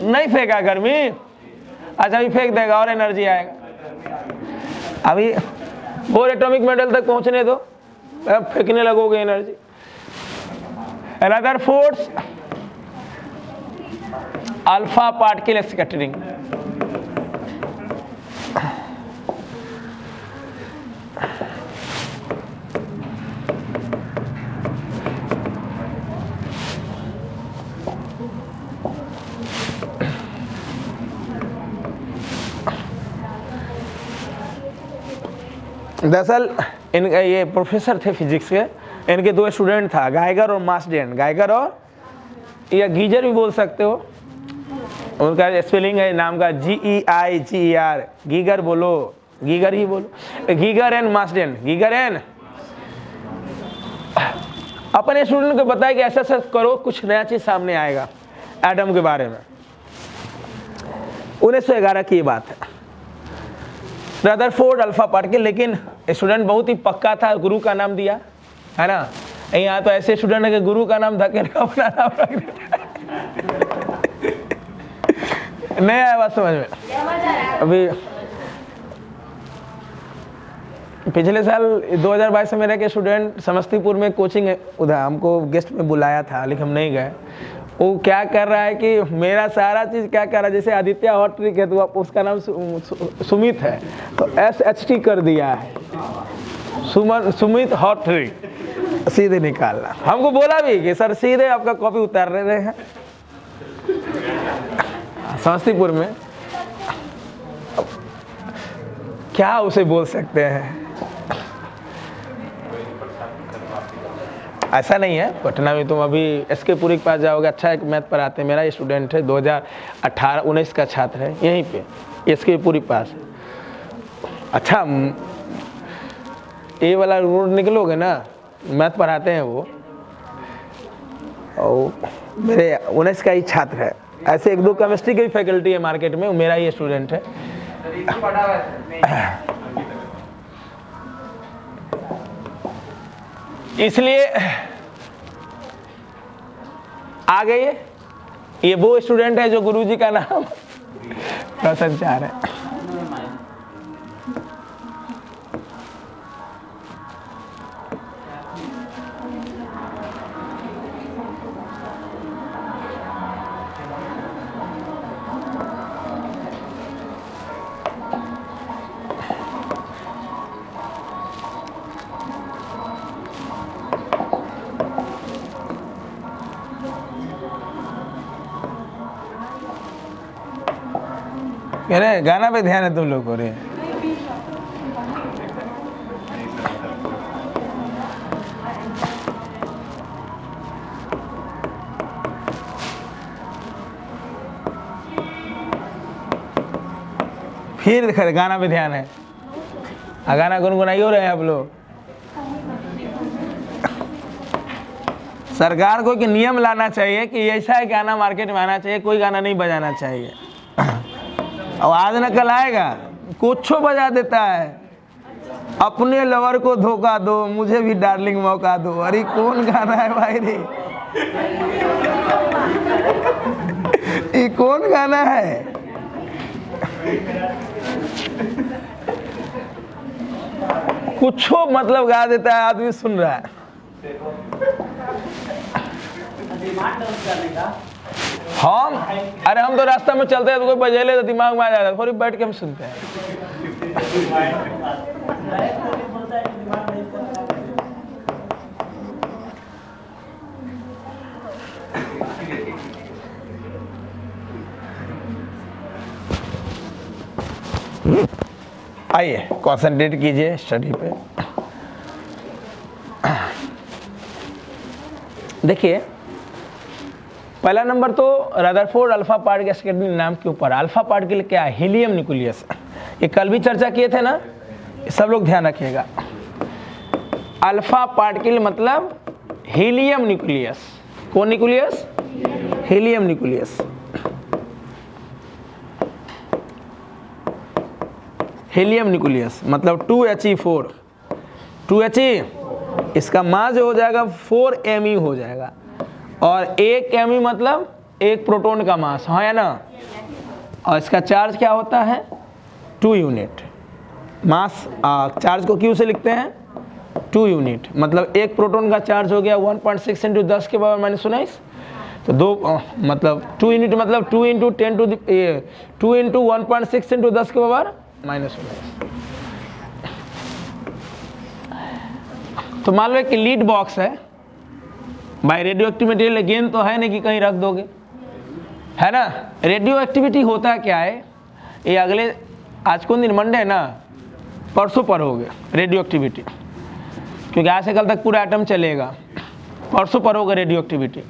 नहीं फेंका गर्मी? अच्छा अभी फेंक देगा और एनर्जी आएगा। अभी और एटॉमिक मेडल तक पहुंचने दो, अब फेंकने लगोगे energy. Rutherford's alpha particle scattering. दरअसल इनका ये प्रोफेसर थे फिजिक्स के, इनके 2 स्टूडेंट था, गाइगर और मार्सडेन। गाइगर और या गीजर भी बोल सकते हो, उनका स्पेलिंग है नाम का GEIGER, गीगर बोलो, गीगर ही बोलो। Geiger and Marsden, Geiger and अपने स्टूडेंट को बताया कि ऐसा ऐसा करो, कुछ नया चीज सामने आएगा एडम के बारे में। 1911 की ये बात है। रदरफोर्ड अल्फा पार्टिकल, लेकिन स्टूडेंट बहुत ही पक्का था, गुरु का नाम दिया है ना। यहाँ तो ऐसे स्टूडेंट है कि गुरु का नाम धकेल का अपना नाम रख देता है। नहीं आया बात समझ में। अभी पिछले साल 2022 में मेरे के स्टूडेंट समस्तीपुर में कोचिंग उधर हमको गेस्ट में बुलाया था, लेकिन हम नहीं गए। वो क्या कर रहा है कि मेरा सारा चीज़ क्या कर रहा है, जैसे आदित्य हॉट ट्रिक है तो उसका नाम सुमित है तो SHT कर दिया है, सुमित हॉट ट्रिक, सीधे निकालना। हमको बोला भी कि सर सीधे आपका कॉपी उतार रहे हैं समस्तीपुर में। क्या उसे बोल सकते हैं, ऐसा नहीं है। पटना में तुम अभी SK पुरी के पास जाओगे, अच्छा एक मैथ पढ़ाते हैं, मेरा स्टूडेंट है 2018-19 का छात्र है, यहीं पे SK पुरी पास है। अच्छा ये वाला रोड निकलोगे ना, मैथ पढ़ाते हैं वो, और मेरे 19 का ही छात्र है। ऐसे एक दो केमिस्ट्री की भी फैकल्टी है मार्केट में, वो मेरा ही स्टूडेंट है। इसलिए आ गए। ये वो स्टूडेंट है जो गुरुजी का नाम रोशन चाह रहे हैं। अरे गाना पे ध्यान है तुम लोग को रे। फिर गाना पे ध्यान है, गाना गुनगुनाई हो रहे हैं आप लोग। सरकार को एक नियम लाना चाहिए कि ऐसा गाना मार्केट में आना चाहिए, कोई गाना नहीं बजाना चाहिए। और आज न कल आएगा कुछ बजा देता है, अपने लवर को धोखा दो, मुझे भी डार्लिंग मौका दो। अरे कौन गाना है भाई रे, ये कौन गाना है? कुछ मतलब गा देता है, आदमी सुन रहा है। हम तो रास्ता में चलते हैं तो कोई बजेले तो दिमाग में आ जाता है, थोड़ी बैठ के हम सुनते हैं। आइए कंसंट्रेट कीजिए स्टडी पे। देखिए पहला नंबर तो रदरफोर्ड अल्फा पार्टिकल के नाम के ऊपर। अल्फा पार्टिकल क्या है? Helium nucleus. ये कल भी चर्चा किए थे ना, सब लोग ध्यान रखिएगा। अल्फा पार्टिकल मतलब हीलियम न्यूक्लियस। कौन nucleus? Helium nucleus. Helium nucleus मतलब 2He4, 2He, इसका मास जो हो जाएगा 4Me हो जाएगा। और 1Me मतलब एक प्रोटॉन का मास है ना, और इसका चार्ज क्या होता है? 2 यूनिट। मास चार्ज को क्यू से लिखते हैं 2 यूनिट, मतलब एक प्रोटॉन का चार्ज हो गया 1.6 × 10 के पावर -19। तो दो मतलब 2 यूनिट मतलब 2 × 10 टू 2 × 1.6 × 10 के पावर -19। तो मान लो कि लीड बॉक्स है, भाई रेडियो एक्टिव मटेरियल अगेन तो है नहीं कि कहीं रख दोगे, है ना। रेडियो एक्टिविटी होता क्या है, ये अगले आज कौन दिन मंडे है ना, परसों पढ़ोगे रेडियो एक्टिविटी, क्योंकि आज से कल तक पूरा एटम चलेगा। परसों पढ़ोगे रेडियो एक्टिविटी।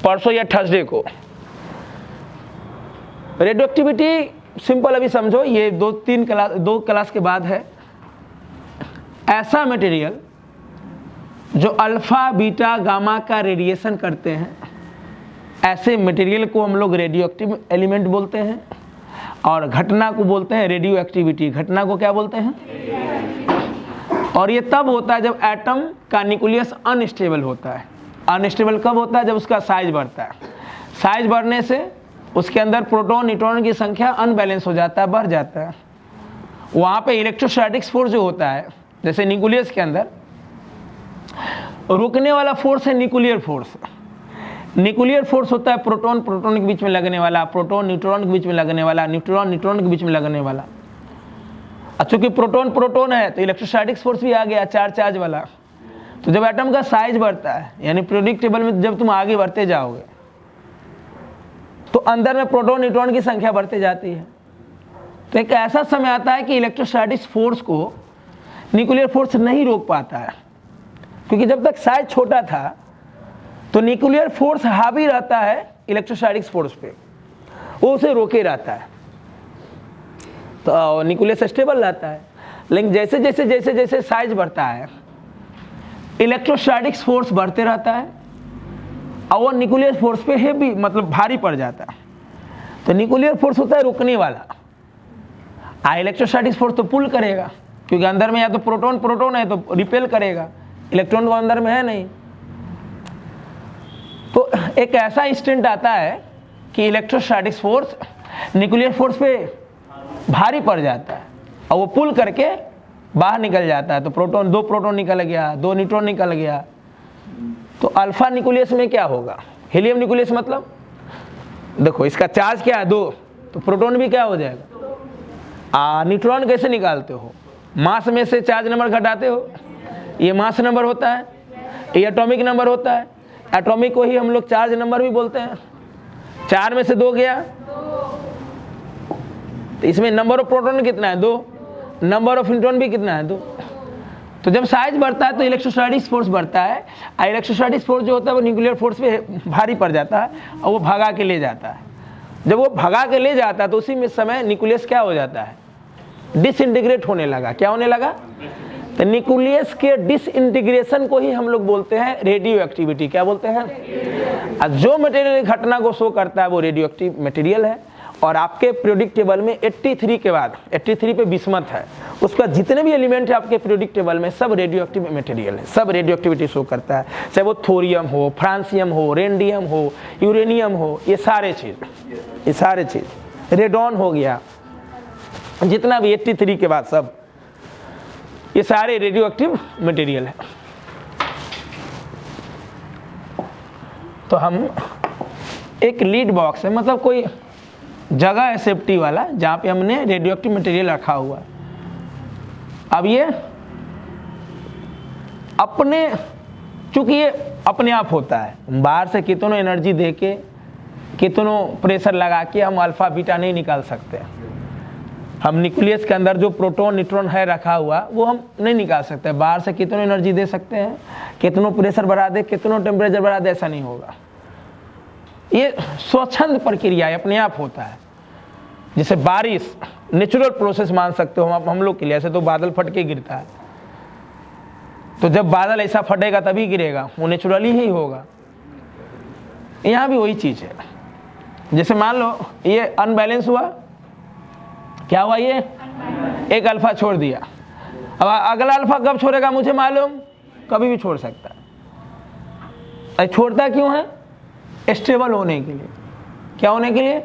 परसों या थर्सडे को। रेडियो एक्टिविटी सिंपल अभी समझो, ये दो क्लास के बाद है। ऐसा मटेरियल जो अल्फा बीटा गामा का रेडिएशन करते हैं, ऐसे मटेरियल को हम लोग रेडियो एक्टिव एलिमेंट बोलते हैं, और घटना को बोलते हैं रेडियो एक्टिविटी। घटना को क्या बोलते हैं? और ये तब होता है जब एटम का न्यूक्लियस अनस्टेबल होता है। अनस्टेबल कब होता है? जब उसका साइज बढ़ता है। साइज बढ़ने से उसके अंदर प्रोटॉन न्यूट्रॉन की संख्या अनबैलेंस हो जाता है, बढ़ जाता है। वहाँ पे इलेक्ट्रोस्टैटिक फोर्स जो होता है, जैसे न्यूक्लियस के अंदर रुकने वाला फोर्स है न्यूक्लियर फोर्स। न्यूक्लियर फोर्स होता है प्रोटॉन प्रोटॉन के बीच में लगने वाला, प्रोटॉन न्यूट्रॉन के बीच में लगने वाला, न्यूट्रॉन न्यूट्रॉन के बीच में लगने वाला। चूंकि प्रोटॉन प्रोटॉन है तो इलेक्ट्रोस्टैटिक फोर्स भी आ गया, चार्ज वाला। तो जब एटम का साइज बढ़ता है, यानी पीरियोडिक टेबल में जब तुम आगे बढ़ते जाओगे तो अंदर में प्रोटॉन न्यूट्रॉन की संख्या बढ़ते जाती है। तो एक ऐसा समय आता है कि इलेक्ट्रोस्टैटिक फोर्स को न्यूक्लियर फोर्स नहीं रोक पाता है, क्योंकि जब तक साइज छोटा था तो न्यूक्लियर फोर्स हावी रहता है इलेक्ट्रोस्टैटिक फोर्स पे, वो उसे रोके रहता है, तो न्यूक्लियस स्टेबल रहता है। लेकिन जैसे जैसे जैसे जैसे साइज बढ़ता है, इलेक्ट्रोस्टैटिक फोर्स बढ़ते रहता है और वो न्यूक्लियर फोर्स पे हेवी मतलब भारी पड़ जाता है। तो न्यूक्लियर फोर्स होता है रुकने वाला, इलेक्ट्रोस्टैटिक फोर्स तो पुल करेगा, क्योंकि अंदर में या तो प्रोटॉन प्रोटॉन है तो रिपेल करेगा, इलेक्ट्रॉन वो अंदर में है नहीं। तो एक ऐसा इंस्टेंट आता है कि इलेक्ट्रोस्टैटिक फोर्स न्यूक्लियर फोर्स पे भारी पड़ जाता है और वो पुल करके बाहर निकल जाता है। तो प्रोटॉन, दो प्रोटॉन निकल गया, दो न्यूट्रॉन निकल गया। तो अल्फा न्यूक्लियस में क्या होगा? हीलियम न्यूक्लियस मतलब देखो इसका चार्ज क्या है? 2, तो प्रोटॉन भी क्या हो जाएगा? न्यूट्रॉन कैसे निकालते हो? मास में से चार्ज नंबर घटाते हो, ये मास नंबर होता है, ये एटॉमिक नंबर होता है। एटॉमिक को ही हम लोग चार्ज नंबर भी बोलते हैं। 4 में से 2 गया, तो इसमें नंबर ऑफ प्रोटॉन कितना है? 2। नंबर ऑफ न्यूट्रॉन भी कितना है? 2। तो जब साइज बढ़ता है तो इलेक्ट्रोस्टैटिक फोर्स बढ़ता है, और इलेक्ट्रोस्टैटिक फोर्स जो होता है वो न्यूक्लियर फोर्स पे भारी पड़ जाता है और वो भगा के ले जाता है। जब वो भगा के ले जाता है तो उसी में समय न्यूक्लियस क्या हो जाता है? डिसइंटीग्रेट होने लगा। क्या होने लगा? तो न्यूक्लियस के डिसइंटीग्रेशन को ही हम लोग बोलते हैं रेडियो एक्टिविटी। क्या बोलते हैं? जो मटेरियल घटना को शो करता है वो रेडियो एक्टिव मटेरियल है। और आपके पीरियोडिक टेबल में 83 के बाद 83 पे बिस्मथ है, उसका जितने भी एलिमेंट है आपके पीरियोडिक टेबल में सब रेडियो एक्टिव मटेरियल है, सब रेडियो एक्टिविटी शो करता है। चाहे वो थोरियम हो, फ्रांसियम हो, रेडियम हो, यूरेनियम हो, ये सारे चीज़, रेडॉन हो गया, जितना भी 83 के बाद सब ये सारे रेडियो एक्टिव मटेरियल है। तो हम एक लीड बॉक्स है, मतलब कोई जगह है सेफ्टी वाला जहाँ पे हमने रेडियो एक्टिव मटेरियल रखा हुआ है। अब ये चूंकि ये अपने आप होता है, बाहर से कितनों एनर्जी दे के, कितनों प्रेशर लगा के हम अल्फा बीटा नहीं निकाल सकते। हम न्यूक्लियस के अंदर जो प्रोटॉन न्यूट्रॉन है रखा हुआ वो हम नहीं निकाल सकते। बाहर से कितनों एनर्जी दे सकते हैं, कितनों प्रेशर बढ़ा दे, कितनों टेम्परेचर बढ़ा दे, ऐसा नहीं होगा। ये स्वच्छंद प्रक्रिया है, अपने आप होता है। जैसे बारिश नेचुरल प्रोसेस मान सकते हो हम लोग के लिए। ऐसे तो बादल फट के गिरता है, तो जब बादल ऐसा फटेगा तभी गिरेगा, वो नेचुरली ही होगा। यहाँ भी वही चीज़ है। जैसे मान लो ये अनबैलेंस हुआ, क्या हुआ? ये एक अल्फा छोड़ दिया। अब अगला अल्फा कब छोड़ेगा मुझे मालूम, कभी भी छोड़ सकता है। छोड़ता क्यों है? स्टेबल होने के लिए। क्या होने के लिए?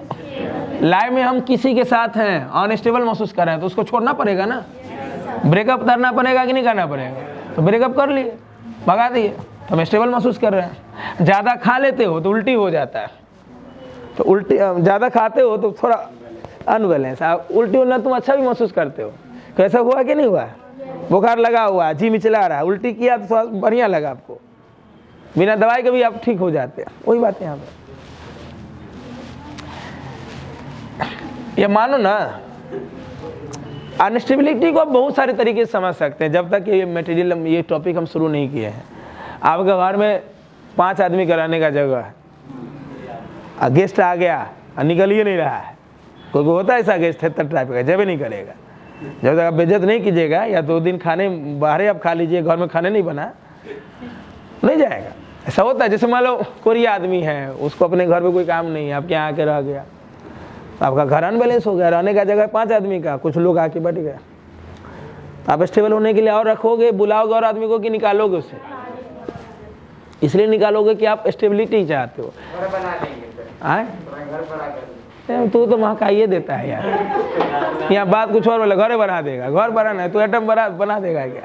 लाइफ में हम किसी के साथ हैं, अनस्टेबल महसूस कर रहे हैं, तो उसको छोड़ना पड़ेगा ना, ब्रेकअप करना पड़ेगा कि नहीं करना पड़ेगा? तो ब्रेकअप कर लिए, भगा दिए, तो हम स्टेबल महसूस कर रहे हैं। ज़्यादा खा लेते हो तो उल्टी हो जाता है, तो उल्टी ज़्यादा खाते हो तो थोड़ा अनबैलेंस, उल्टी होना तुम अच्छा भी महसूस करते हो। कैसा हुआ कि नहीं हुआ? बुखार लगा हुआ, जी मिचला रहा, उल्टी किया तो थोड़ा बढ़िया लगा आपको, बिना दवाई के भी आप ठीक हो जाते हैं। वही बात है यहाँ पे। ये मानो ना, अनस्टेबिलिटी को आप बहुत सारे तरीके से समझ सकते हैं। जब तक ये मटेरियल, ये टॉपिक हम शुरू नहीं किए हैं। आपके घर में 5 आदमी कराने का जगह है, गेस्ट आ गया और निकल ही नहीं रहा है, कोई होता है ऐसा गेस्ट है टाइप का, जब ही नहीं करेगा। जब तक आप बेइज्जत नहीं कीजिएगा या 2 दिन खाने बाहर आप खा लीजिए, घर में खाने नहीं बना, नहीं जाएगा। ऐसा होता है, जैसे मान लो कोई आदमी है, उसको अपने घर में कोई काम नहीं है, आपके यहाँ आके रह गया, आपका घर अनबैलेंस हो गया, रहने का जगह 5 आदमी का, कुछ लोग आके बैठ गए, आप स्टेबल होने के लिए और रखोगे, बुलाओगे और आदमी को कि निकालोगे उससे? इसलिए निकालोगे कि आप स्टेबिलिटी चाहते हो। तू तो महकाइए देता है यार, यहाँ बात कुछ और बोला, घर बना देगा, घर बनाना है तो एटम बना देगा क्या?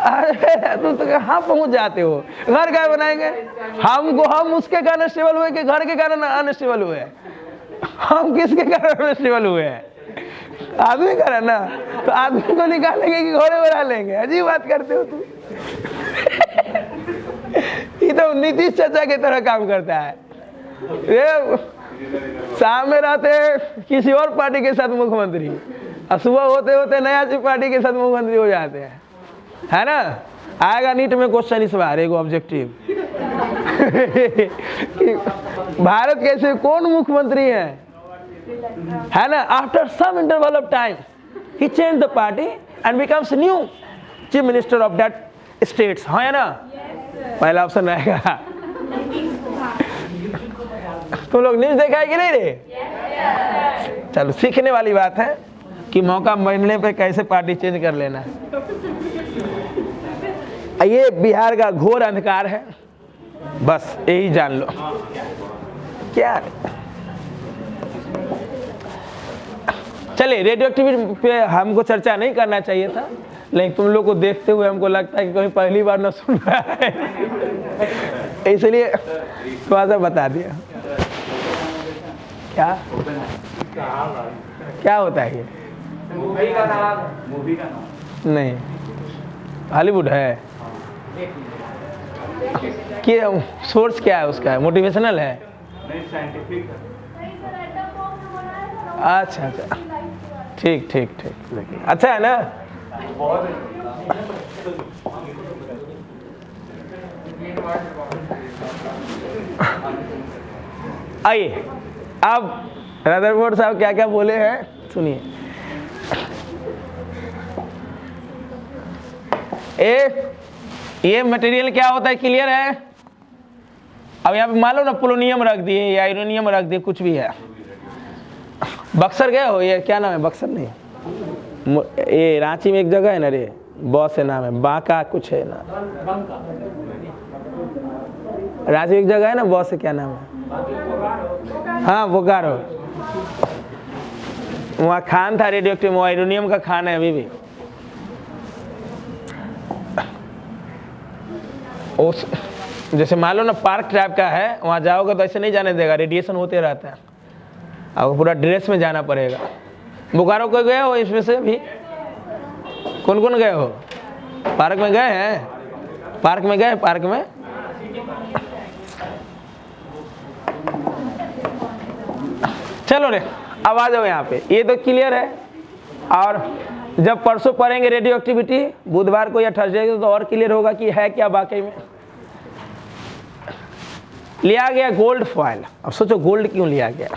अरे तू तो कहाँ पहुँच जाते हो, घर क्या बनाएंगे? हम उसके कारण अनस्टेबल हुए कि घर के कारण अनस्टेबल हुए? हम किसके कारण अनस्टेबल हुए हैं? आदमी कारण ना, तो आदमी को निकालेंगे कि घोड़े बना लेंगे? अजीब बात करते हो तू। ये तो नीतीश चाचा की तरह काम करता है, ये शाम में रहते किसी और पार्टी के साथ मुख्यमंत्री, और सुबह होते होते नया पार्टी के साथ मुख्यमंत्री हो जाते हैं, है ना? आएगा नीट में क्वेश्चन इस बार एक ऑब्जेक्टिव भारत के ऐसे कौन मुख्यमंत्री है ना? After some interval of time ही change the party and becomes new chief minister of that states, हाँ है ना? पहला ऑप्शन रहेगा। तुम लोग न्यूज देखा है कि नहीं रे? चलो, सीखने वाली बात है कि मौका मिलने पे कैसे पार्टी चेंज कर लेना है। ये बिहार का घोर अंधकार है, बस यही जान लो। क्या चलिए, रेडियो एक्टिविटी पे हमको चर्चा नहीं करना चाहिए था, लेकिन तुम लोग को देखते हुए हमको लगता है कि कहीं पहली बार न सुन रहा है, इसलिए थोड़ा सा बता दिया। क्या क्या होता है ये? मूवी का नाम नहीं, हॉलीवुड है कि सोर्स क्या है उसका? मोटिवेशनल है? नहीं, साइंटिफिक है। अच्छा अच्छा, ठीक ठीक ठीक, अच्छा है ना? आइए, अब रदरफोर्ड साहब क्या क्या बोले हैं सुनिए। ये मटेरियल क्या होता है, क्लियर है? अब यहाँ पे मान लो ना पोलोनियम रख दिए या यूरेनियम रख दिए, कुछ भी है। बक्सर गए हो? ये क्या नाम है? बक्सर नहीं, ये रांची में एक जगह है ना रे, बॉस से नाम है, बांका कुछ है ना, रांची में एक जगह है ना, बॉस से क्या नाम है? हाँ, बोकारो। वहाँ खान था रेडियो एक्टिव, वहाँ यूरेनियम का खान है अभी भी। उस जैसे मान लो ना पार्क टाइप का है, वहाँ जाओगे तो ऐसे नहीं जाने देगा, रेडिएशन होते रहता है, आपको पूरा ड्रेस में जाना पड़ेगा। बोकारो को गए हो इसमें से भी? कौन कौन गए हो? पार्क में गए हैं? पार्क में गए? पार्क में चलो रे, अब आ जाओ यहाँ पे। ये तो क्लियर है, और जब परसों पढ़ेंगे रेडियो एक्टिविटी बुधवार को या थर्सडे को, तो और क्लियर होगा कि है क्या वाकई में। लिया गया गोल्ड फॉयल। अब सोचो गोल्ड क्यों लिया गया?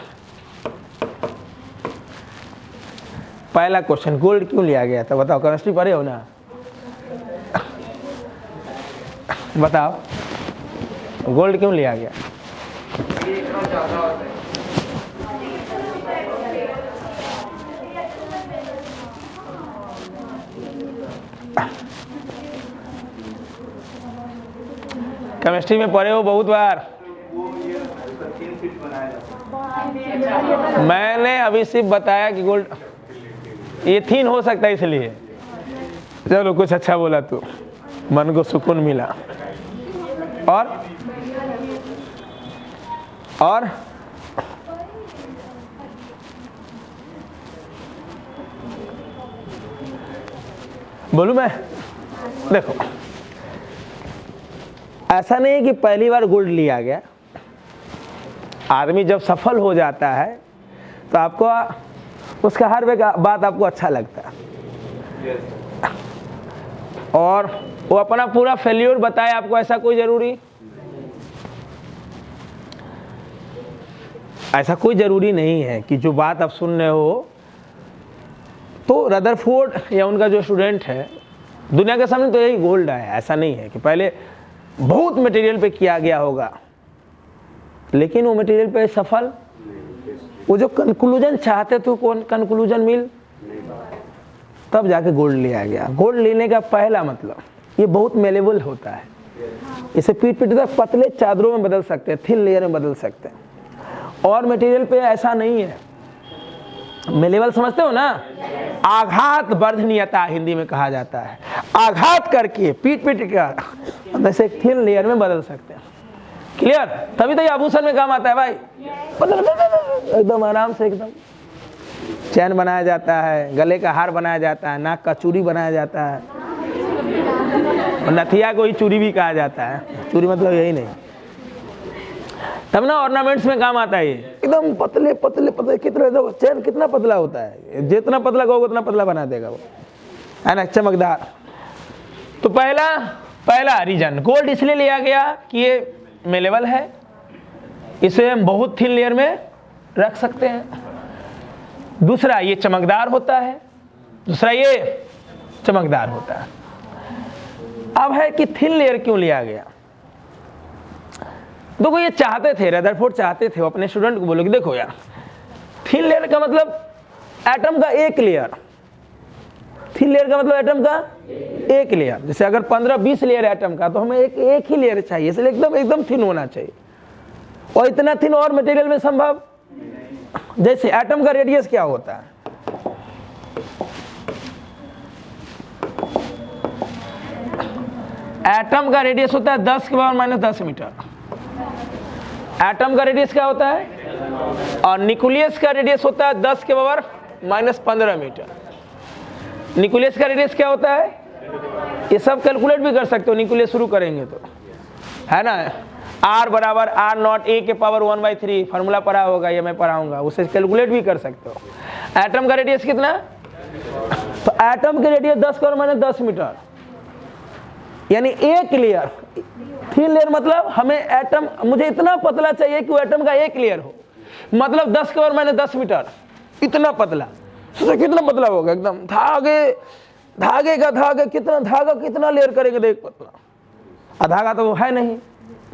पहला क्वेश्चन, गोल्ड क्यों लिया गया था? बताओ, केमिस्ट्री पढ़े हो ना? बताओ, गोल्ड क्यों लिया गया? केमिस्ट्री में पढ़े हो बहुत बार। मैंने अभी सिर्फ बताया कि गोल्ड ये थीन हो सकता है, इसलिए। चलो, कुछ अच्छा बोला तू, मन को सुकून मिला। और बोलूं मैं? देखो, ऐसा नहीं है कि पहली बार गोल्ड लिया गया। आदमी जब सफल हो जाता है तो आपको उसका हर बात आपको अच्छा लगता है, और वो अपना पूरा फेल्योर बताए आपको, ऐसा कोई जरूरी ऐसा कोई ज़रूरी नहीं है कि जो बात आप सुन रहे हो, तो रदरफोर्ड या उनका जो स्टूडेंट है, दुनिया के सामने तो यही गोल्ड है। ऐसा नहीं है कि पहले बहुत मटेरियल पे किया गया होगा, लेकिन वो मटेरियल पे सफल, वो जो कंक्लूजन चाहते थे कौन कंक्लूजन मिल, तब जाके गोल्ड लिया गया। गोल्ड लेने का पहला मतलब, ये बहुत मेलेबल होता है, इसे पीट तक पतले चादरों में बदल सकते हैं, थिन लेयर में बदल सकते हैं। और मटेरियल पे ऐसा नहीं है। मेलेबल समझते हो ना, आघात वर्धनीयता हिंदी में कहा जाता है। आघात करके पीट कर जैसे एक थिन लेयर में बदल सकते हैं। क्लियर? तभी तो ये आभूषण में काम आता है भाई। एकदम आराम से, एकदम चैन बनाया जाता है, गले का हार बनाया जाता है, नाक का चूड़ी बनाया जाता है, और नथिया को ही चूड़ी भी कहा जाता है। चूड़ी मतलब यही नहीं, तब ना ऑर्नामेंट्स में काम आता है। ये एकदम पतले पतले पतले, कितना चैन कितना पतला होता है, जितना पतला कहोगे उतना पतला बना देगा वो, है ना, चमकदार। तो पहला रीजन गोल्ड इसलिए लिया गया कि ये मेलेबल है, इसे हम बहुत थिन लेयर में रख सकते हैं। दूसरा, ये चमकदार होता है। अब है कि थिन लेयर क्यों लिया गया। देखो, ये चाहते थे, रदरफोर्ड चाहते थे, वो अपने स्टूडेंट को बोले कि देखो यार, थिन लेयर का मतलब एटम का एक लेयर, थिन लेयर का मतलब एटम का एक लेयर। जैसे अगर 15-20 लेयर एटम का, तो हमें एक ही लेयर चाहिए, इसलिए एकदम थिन होना चाहिए। और इतना थिन और मटेरियल में संभव। जैसे एटम का रेडियस क्या होता है, एटम का रेडियस होता है 10 के पावर -10 मीटर। एटम का रेडियस क्या होता है, और न्यूक्लियस का रेडियस होता है 10 के पावर -15 मीटर। न्यूक्लियस का रेडियस क्या होता है, ये सब कैलकुलेट भी कर सकते हो, न्यूक्लियस शुरू करेंगे तो, है ना। R बराबर R0 A के पावर 1/3 फार्मूला पढ़ा होगा, ये मैं पढ़ाऊंगा, उसे कैलकुलेट भी कर सकते हो। एटम का रेडियस कितना, तो एटम के रेडियस 10 के पावर -10 मीटर, यानी एक लेयर। थिन लेयर मतलब हमें एटम, मुझे इतना पतला चाहिए कि वो एटम का एक लेयर हो, मतलब 10 के पावर -10 मीटर, इतना पतला। सोचो कितना पतला होगा, एकदम धागे का धागा, कितना धागा कितना लेयर करेंगे, देख पतला। धागा तो वो है नहीं,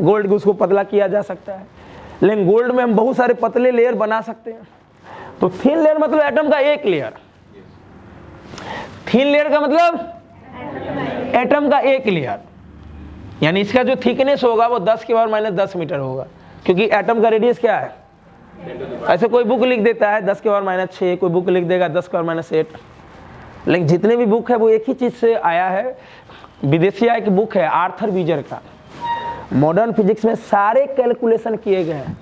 गोल्ड को उसको पतला किया जा सकता है, लेकिन गोल्ड में हम बहुत सारे पतले लेयर बना सकते हैं। तो थिन लेयर मतलब एटम का एक लेयर। थिन लेयर का मतलब एटम का एक लेयर, यानी इसका जो थिकनेस होगा वो 10 के पावर -10 मीटर होगा, क्योंकि एटम का रेडियस क्या है। ऐसे कोई बुक लिख देता है 10 के पावर -6, कोई बुक लिख देगा 10 के पावर -8, लेकिन जितने भी बुक है वो एक ही चीज से आया है। विदेशी आय की बुक है आर्थर बीजर का, मॉडर्न फिजिक्स में सारे कैलकुलेशन किए गए हैं।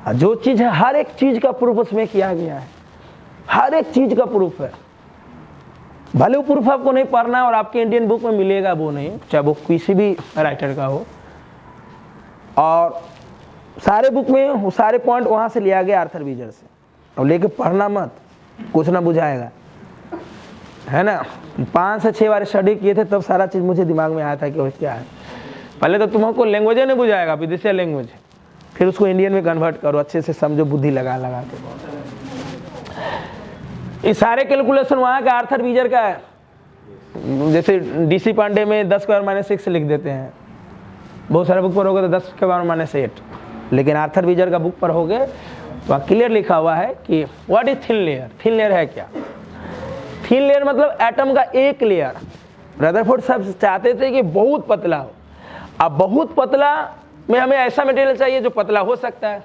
जो चीज है, हर एक चीज का प्रूफ उसमें किया गया है, हर एक चीज का प्रूफ है। भले वो प्रूफ आपको नहीं पढ़ना है और आपके इंडियन बुक में मिलेगा वो नहीं, चाहे वो किसी भी राइटर का हो, और सारे बुक में वो सारे पॉइंट वहां से लिया गया आर्थर बीजर से। और लेके पढ़ना मत, कुछ ना बुझाएगा, है ना। 5 से 6 बार स्टडी किए थे तब सारा चीज मुझे दिमाग में आया था कि क्या है। पहले तो तुमको लैंग्वेज नहीं बुझाएगा, विदेशी लैंग्वेज, फिर उसको इंडियन में कन्वर्ट करो, अच्छे से समझो, बुद्धि लगा के। ये सारे कैलकुलेशन वहाँ का आर्थर बीजर का है। जैसे DC पांडे में 10 के पावर -6 लिख देते हैं, बहुत सारे बुक पर होगा तो 10 के पावर -8, लेकिन आर्थर बीजर का बुक पर हो गए तो क्लियर लिखा हुआ है कि what is thin layer. Thin layer है क्या, थिन लेयर मतलब एटम का एक लेयर। रदरफोर्ड साहब चाहते थे कि बहुत पतला हो। अब बहुत पतला में हमें ऐसा मटेरियल चाहिए जो पतला हो सकता है।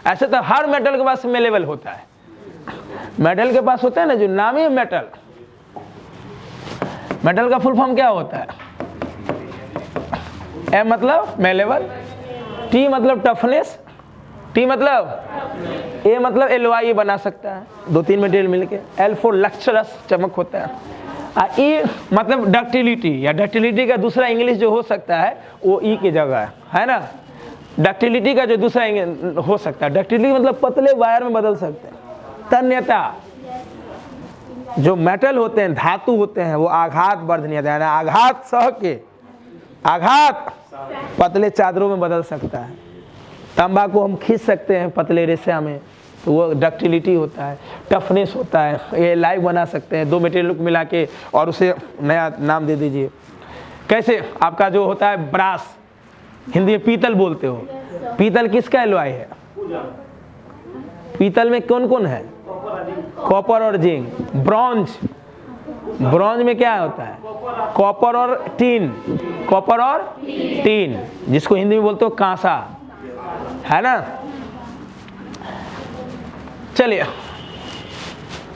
ऐसे तो हर मेटल के पास मेलेबल होता है, मेटल के पास होता है ना जो नामी मेटल। मेटल का फुल फॉर्म क्या होता है, M मतलब मेलेबल, T मतलब टफनेस, T मतलब A मतलब एलॉय बना सकता है, 2-3 मटेरियल मिलके। L फॉर लक्चरस, चमक होता है। E मतलब डक्टिलिटी, या डक्टिलिटी का दूसरा इंग्लिश जो हो सकता है वो E की जगह है ना। डक्टिलिटी का जो दूसरा हो सकता है, डक्टिलिटी मतलब पतले वायर में बदल सकते हैं। तन्यता, जो मेटल होते हैं, धातु होते हैं, वो आघात वर्धनीयता, यानी आघात सह के, आघात पतले चादरों में बदल सकता है। तंबाकू हम खींच सकते हैं पतले रेशा में, तो वो डक्टिलिटी होता है, टफनेस होता है। ये लाइव बना सकते हैं 2 मटेरियल को मिला के और उसे नया नाम दे दीजिए। कैसे आपका जो होता है ब्रास, हिंदी में पीतल बोलते हो, पीतल किसका एलॉय है? पीतल में कौन कौन है? कॉपर और जिंक। ब्रॉन्ज, ब्रॉन्ज में क्या होता है? कॉपर और टीन, कॉपर और टीन, जिसको हिंदी में बोलते हो कांसा, है ना। चलिए,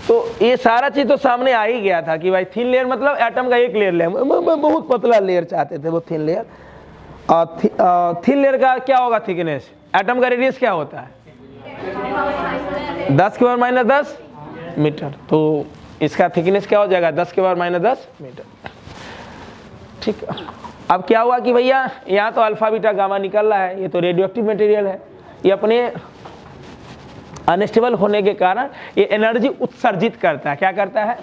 तो ये सारा चीज तो सामने आ ही गया था कि भाई थिन लेयर मतलब एटम का एक लेयर ले, बहुत पतला लेयर चाहते थे वो थिन लेयर। थिन लेयर का क्या होगा थिकनेस? एटम का रेडियस क्या होता है? 10⁻⁻10 मीटर। तो इसका थिकनेस क्या हो जाएगा? 10⁻⁻10 मीटर। ठीक। अब क्या हुआ कि भैया यहाँ तो अल्फा बीटा गामा निकल रहा है, ये तो रेडियो एक्टिव मटेरियल है, ये अपने अनस्टेबल होने के कारण ये एनर्जी उत्सर्जित करता है। क्या करता है?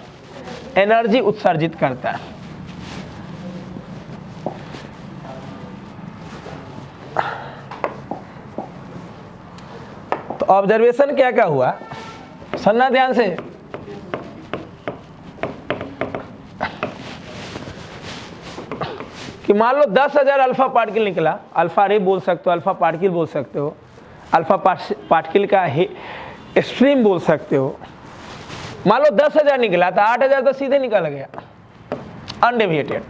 एनर्जी उत्सर्जित करता है। तो ऑब्जर्वेशन क्या क्या हुआ, सुनना ध्यान से। कि मान लो 10,000 अल्फा पार्टिकल निकला, अल्फा रे बोल सकते हो, अल्फा पार्टिकल बोल सकते हो, अल्फा पार्टिकल का स्ट्रीम बोल सकते हो। मान लो 10,000 निकला तो 8,000 तो सीधे निकल गया अनडेविएटेड।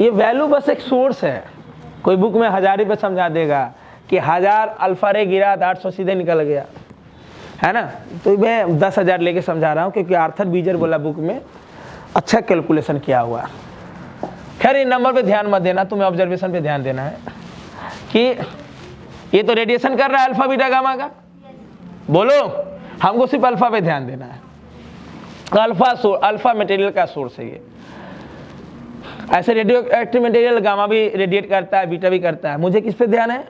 ये वैल्यू बस एक सोर्स है। कोई बुक में 1000 पे समझा देगा कि 1000 अल्फा रे गिरा तो 800 सीधे निकल गया, है ना। तो मैं 10,000 लेके समझा रहा हूँ क्योंकि आर्थर बीजर बोला बुक में अच्छा कैलकुलेशन किया हुआ। खैर इन नंबर पे ध्यान मत देना, तुम्हें ऑब्जर्वेशन पे ध्यान देना है कि ये तो रेडिएशन कर रहा है अल्फा बीटा गामा का। बोलो, हमको सिर्फ अल्फा पे ध्यान देना है। अल्फा मटेरियल का सोर्स है ये। ऐसे रेडियो एक्टिव मटेरियल गामा भी रेडिएट करता है, बीटा भी करता है। मुझे किस पे ध्यान है?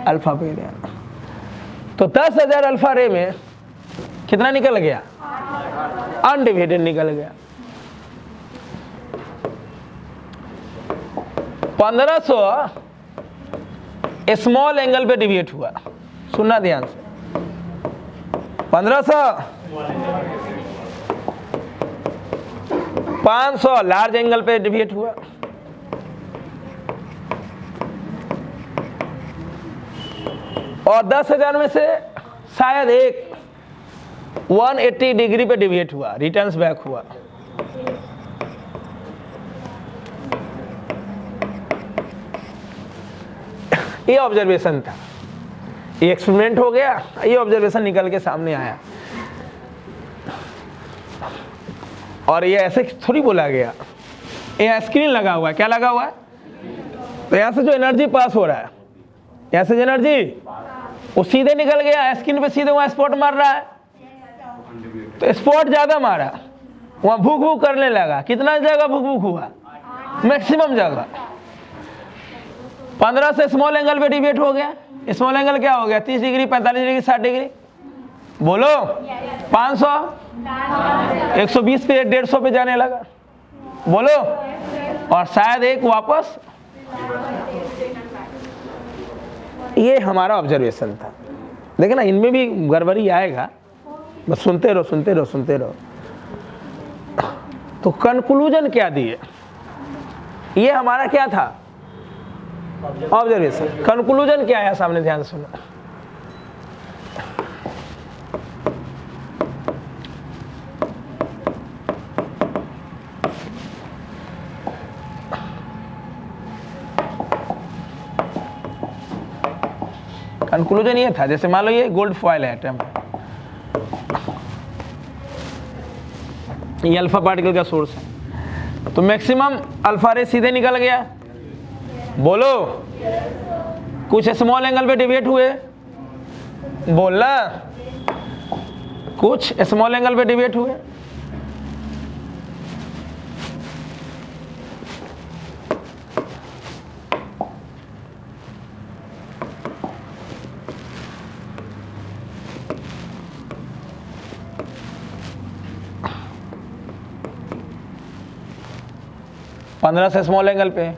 अल्फा पे ध्यान। तो 10,000 अल्फा रे में कितना निकल गया? अनडिवाइडेड निकल गया। 1500 स्मॉल एंगल पे डिविएट हुआ। सुनना ध्यान से, 1500 500 लार्ज एंगल पे डिविएट हुआ। और 10,000 में से शायद एक 180 डिग्री पे डिविएट हुआ, रिटर्न्स बैक हुआ। ये ऑब्जर्वेशन था, ये एक्सपेरिमेंट हो गया, ये ऑब्जर्वेशन निकल के सामने आया। और ये ऐसे थोड़ी बोला गया, ये स्क्रीन लगा हुआ है। क्या लगा हुआ है? तो यहां से जो एनर्जी पास हो रहा है, यहां से जो एनर्जी वो सीधे निकल गया स्क्रीन पे, सीधे वहां स्पॉट मार रहा है। तो स्पॉट ज्यादा मारा, वहां भूख भूख करने लगा। कितना जगह भूख भूख हुआ? मैक्सिमम जगह। 15 से स्मॉल एंगल पे डिविएट हो गया। स्मॉल एंगल क्या हो गया? 30 डिग्री, 45 डिग्री, 60 डिग्री। बोलो, 500 120 पे 150 पे जाने लगा। बोलो, और शायद एक वापस। ये हमारा ऑब्जर्वेशन था। देखिए ना, इनमें भी गड़बड़ी आएगा, बस सुनते रहो सुनते रहो सुनते रहो। तो कंक्लूजन क्या दिए? ये हमारा क्या था? ऑब्जर्वेशन। कंक्लूजन क्या है? सामने ध्यान से सुनो। कंक्लूजन ये था, जैसे मान लो ये गोल्ड फॉयल है एटम, ये अल्फा पार्टिकल का सोर्स है। तो मैक्सिमम अल्फा रे सीधे निकल गया। बोलो, कुछ स्मॉल एंगल पे डिविएट हुए। बोलना, कुछ स्मॉल एंगल पे डिविएट हुए। पंद्रह से स्मॉल एंगल पे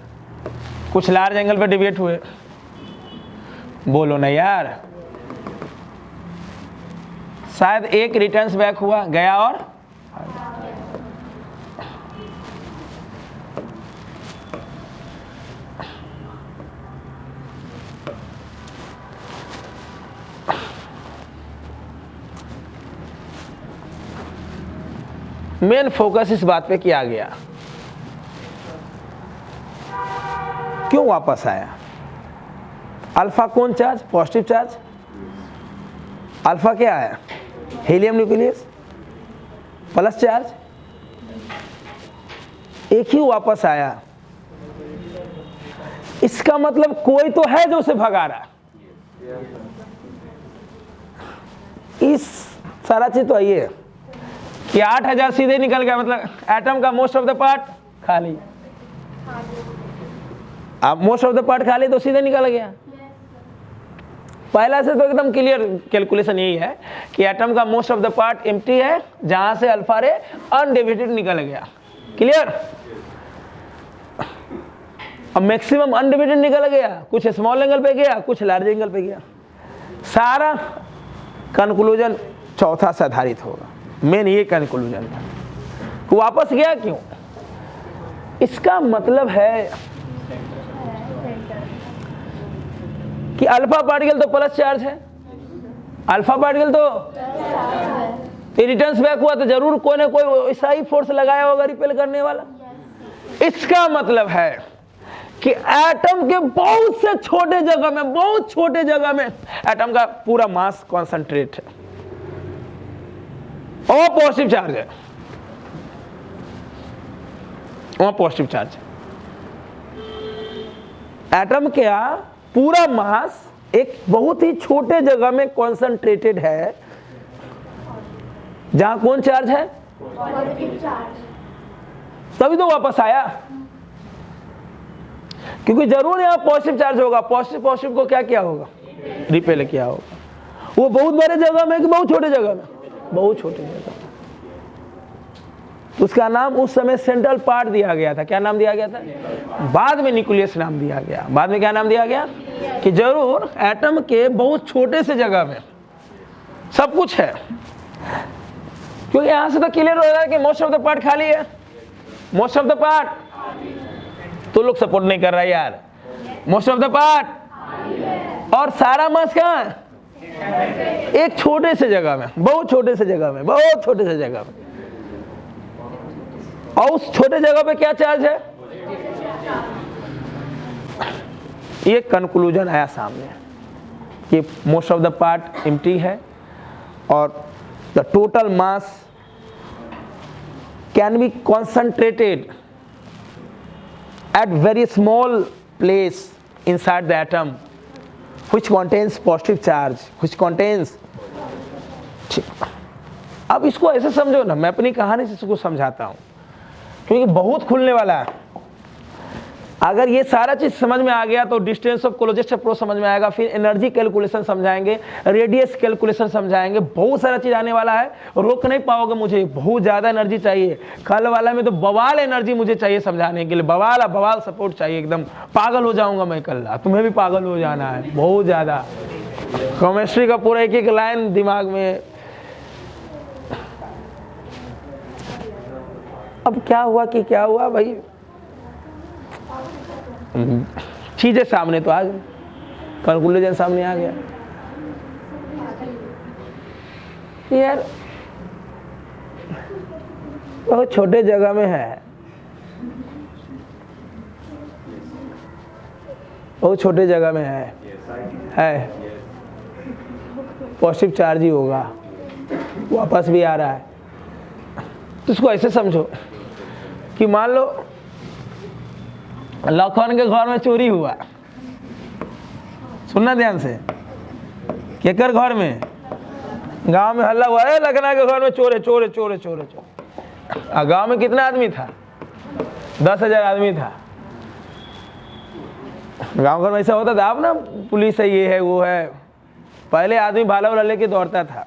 कुछ लार्ज एंगल पे डिविएट हुए। बोलो ना यार, शायद एक रिटर्न्स बैक हुआ, गया और मेन फोकस इस बात पे किया गया, क्यों वापस आया? अल्फा कौन चार्ज? Positive charge. अल्फा क्या है? Helium nucleus plus charge. एक ही वापस आया, इसका मतलब कोई तो है जो उसे भगा रहा। इस सारा चीज तो ये कि 8000 सीधे निकल गया, मतलब एटम का मोस्ट ऑफ द पार्ट खाली। अब मोस्ट ऑफ द पार्ट खाली तो सीधे निकल गया। पहला से तो एकदम क्लियर कैलकुलेशन यही है कि एटम का most of the part empty है, जहां से अल्फा रे अनडिविटेड निकल गया। क्लियर? अब मैक्सिमम अनडिविटेड निकल गया, कुछ स्मॉल एंगल पे गया, कुछ लार्ज एंगल पे गया। सारा कंक्लूजन चौथा से आधारित होगा। मेन ये कंक्लूजन था। वापस गया क्यों? इसका मतलब है कि अल्फा पार्टिकल तो प्लस चार्ज है, अल्फा पार्टिकल तो रिटर्न्स बैक हुआ तो जरूर कोई ना कोई ऐसा ही फोर्स लगाया होगा रिपेल करने वाला। इसका मतलब है कि एटम के बहुत से छोटे जगह में, बहुत छोटे जगह में एटम का पूरा मास कॉन्सेंट्रेट है और पॉजिटिव चार्ज है, वहां पॉजिटिव चार्ज है। एटम क्या पूरा मास एक बहुत ही छोटे जगह में कॉन्सेंट्रेटेड है, जहां कौन चार्ज है? Positive charge. तभी तो वापस आया, क्योंकि जरूर यहां पॉजिटिव चार्ज होगा। पॉजिटिव पॉजिटिव को क्या किया होगा? रिपेल किया होगा। वो बहुत बड़े जगह में कि बहुत छोटे जगह में? बहुत छोटे जगह। उसका नाम उस समय सेंट्रल पार्ट दिया गया था। क्या नाम दिया गया था? बाद में न्यूक्लियस नाम दिया गया। बाद में क्या नाम दिया गया? कि जरूर एटम के बहुत छोटे से जगह में सब कुछ है, क्योंकि यहां से तो क्लियर हो रहा है कि मोस्ट ऑफ द पार्ट खाली है। मोस्ट ऑफ द पार्ट तो लोग सपोर्ट नहीं कर रहा यार। मोस्ट ऑफ द पार्ट और सारा मास कहां? एक छोटे से जगह में, बहुत छोटे से जगह में, बहुत छोटे से जगह में। और उस छोटे जगह पे क्या चार्ज है? ये कंक्लूजन आया सामने कि most of the part empty है और the total mass can be concentrated at very small place inside the atom which contains positive charge, which contains। अब इसको ऐसे समझो ना, मैं अपनी कहानी से इसको समझाता हूं क्योंकि बहुत खुलने वाला है। अगर ये सारा चीज समझ में आ गया तो डिस्टेंस ऑफ क्लोजेस्ट अप्रोच समझ में आएगा, फिर एनर्जी कैलकुलेशन समझाएंगे, रेडियस कैलकुलेशन समझाएंगे, बहुत सारा चीज आने वाला है। रोक नहीं पाओगे मुझे, बहुत ज्यादा एनर्जी चाहिए। कल वाला में तो बवाल एनर्जी मुझे चाहिए समझाने के लिए, बवाल सपोर्ट चाहिए। एकदम पागल हो जाऊंगा मैं कल, तुम्हें भी पागल हो जाना है बहुत ज्यादा। केमिस्ट्री का पूरा एक एक लाइन दिमाग में। अब क्या हुआ कि क्या हुआ भाई, चीजें सामने तो आ गई, कंक्लूजन सामने आ गया यार। बहुत छोटे जगह में है, बहुत छोटे जगह में है पॉजिटिव चार्ज ही होगा, वापस भी आ रहा है। तो इसको ऐसे समझो कि मान लो लखन के घर में चोरी हुआ। सुनना ध्यान से, केकर घर में? गांव में हल्ला हुआ है लखना के घर में चोर है, चोर है, चोर है, चोर है, चोर। गांव में कितना आदमी था? 10,000 आदमी था। गांव घर में ऐसा होता था, अब ना पुलिस है, ये है, वो है। पहले आदमी भाला वाला लेके दौड़ता था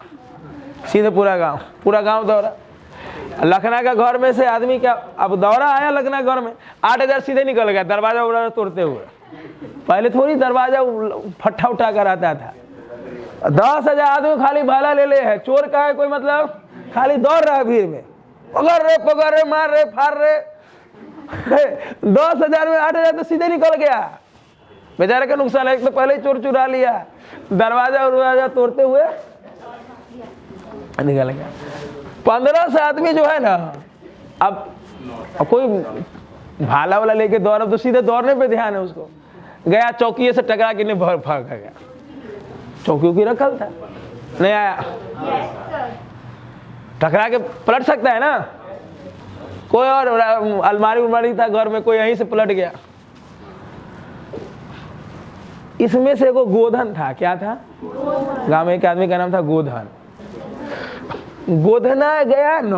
सीधे पूरा गांव दौड़ा। लखना का घर में से आदमी क्या, अब दौरा आया लखना घर में, 8,000 सीधे निकल गया दरवाजा उड़ा तोड़ते हुए। पहले थोड़ी दरवाजा फट्टा उठा कर आता था। 10,000 आदमी खाली भाला ले है, चोर का है कोई मतलब, खाली दौड़ रहा है भीड़ में, पकड़ रहे मार रहे फाड़ रहे। 10,000 में 8,000 तो सीधे निकल गया। बेचारे का नुकसान है, एक तो पहले चोर चुरा लिया, दरवाजा तोड़ते हुए निकल गया। 1500 आदमी जो है ना, अब कोई भाला वाला लेके दौड़, तो सीधे दौड़ने पे ध्यान है उसको। गया चौकी से टकरा के नहीं भाग गया, चौकी की रखल था, नहीं आया, टकरा के पलट सकता है ना कोई, और अलमारी था घर में, कोई यहीं से पलट गया। इसमें से वो गोधन था, क्या था, गांव में एक आदमी का नाम था गोधन। गोधना गया न,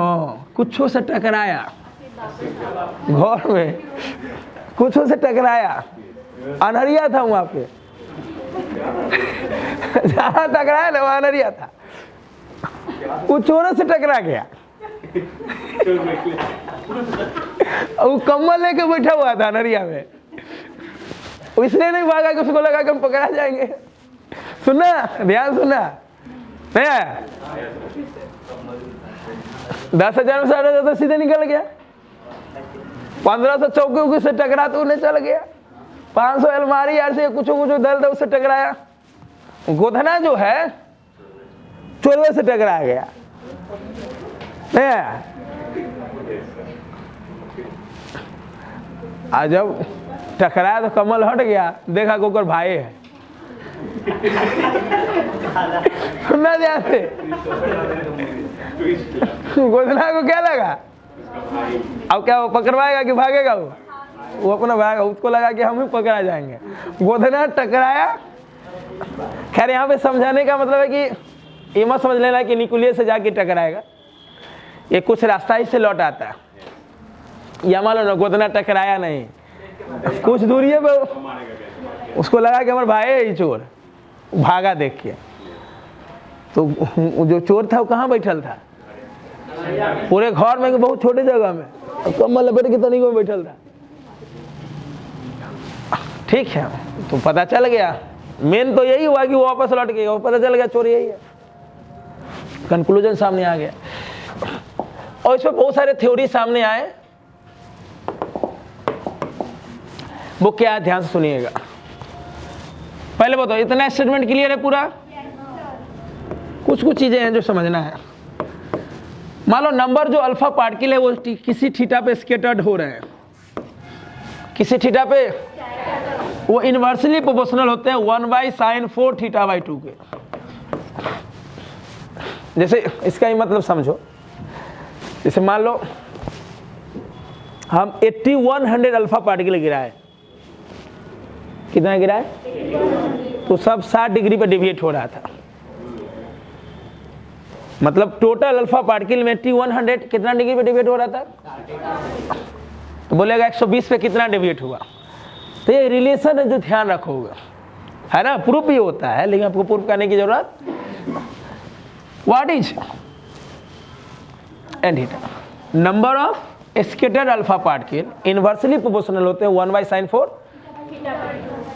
कुछों से टकराया, घर में कुछों से टकराया, अनहरिया था वहां पे, जहां टकराया ना वहां अनहरिया था, कुछ चोरों से टकरा गया। वो कम्बल लेके बैठा हुआ था अनहरिया में, इसलिए नहीं भागा कि उसको लगा कि हम पकड़ा जाएंगे। सुनना, ध्यान सुनना, नहीं आया। 10,000 में 8,000 तो सीधे निकल गया। 1500 चौकी से टकरा तो उन्हें चल गया। 500 अलमारी यार से कुछ दल दल से टकराया। गोधना जो है चोरवे से टकरा गया, नहीं आया। आज जब टकराया तो कमल हट गया, देखा कोकर भाई है। सुनना ध्यान से, गोधना को क्या लगा, अब क्या वो पकड़वाएगा कि भागेगा, वो अपना भागेगा, उसको लगा कि हम ही पकड़ा जाएंगे। गोधना टकराया। खैर यहाँ पे समझाने का मतलब है कि ये मत समझ लेना कि निकुलिये से जाके टकराएगा, ये कुछ रास्ता ही से लौट आता है। या मान लो ना गोधना टकराया नहीं, कुछ दूरी है उसको लगा कि हमारे भाई है ये चोर, भागा देख के। तो जो चोर था वो कहाँ बैठल था, पूरे घर में बहुत छोटे जगह में, कम्बल लपेट के तनिक में बैठल था। ठीक है, तो पता चल गया, मेन तो यही हुआ कि वो वापस लौट गया, वो पता चल गया चोर यही है, कंक्लूजन सामने आ गया। और इसमें बहुत सारे थ्योरी सामने आए, वो क्या, ध्यान से सुनिएगा। पहले बताओ, इतना स्टेटमेंट क्लियर है पूरा? कुछ चीजें हैं जो समझना है। मान लो नंबर जो अल्फा पार्टिकल है वो किसी थीटा पे स्केटर्ड हो रहे हैं, किसी थीटा पे, वो इनवर्सली प्रोपोर्शनल होते हैं 1/sin4 θ/2 के। जैसे इसका ही मतलब समझो, जैसे मान लो हम 8100 अल्फा पार्टिकल गिराए, कितना गिराए, तो सब 60 डिग्री पर डिविएट हो रहा था। मतलब टोटल अल्फा पार्टिकल में 8100 कितना डिग्री पे डिविएट हो रहा था, तो बोलेगा 120 पे कितना डिविएट हुआ। तो ये रिलेशन है जो ध्यान रखोगे, है ना, प्रूफ भी होता है लेकिन आपको प्रूफ करने की जरूरत। What is an theta, number of scattered alpha particle inversely proportional होते हैं 1/sin4।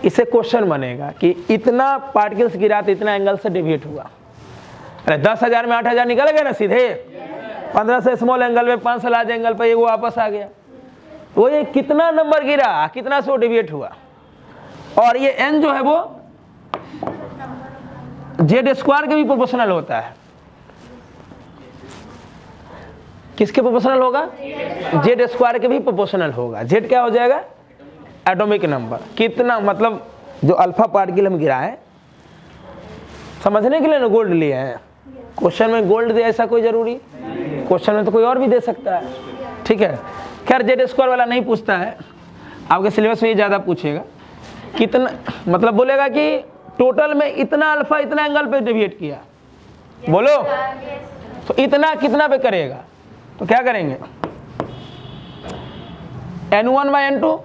इसे क्वेश्चन बनेगा कि इतना पार्टिकल्स गिरा तो इतना एंगल से डिविएट हुआ। अरे 10,000 में 8,000 निकल गए ना सीधे, 15 से स्मॉल एंगल में, 5 से लार्ज एंगल पर ये वो वापस आ गया। तो ये कितना नंबर गिरा, कितना से वो डिविएट हुआ। और ये n जो है वो z² के भी प्रोपोर्शनल होता है। किसके प्रोपोर्शनल होगा, z² के भी प्रोपोर्शनल होगा। z क्या हो जाएगा, एटॉमिक नंबर। कितना मतलब जो अल्फा पार्टिकल हम गिराए, समझने के लिए ना गोल्ड लिए हैं। क्वेश्चन में गोल्ड दे ऐसा कोई जरूरी, क्वेश्चन में तो कोई और भी दे सकता है, ठीक है। खैर z² वाला नहीं पूछता है, आपके सिलेबस में ये ज़्यादा पूछेगा। कितना मतलब बोलेगा कि टोटल में इतना अल्फा इतना एंगल पे डिविएट किया, बोलो तो इतना कितना पे करेगा, तो क्या करेंगे, n1/n2,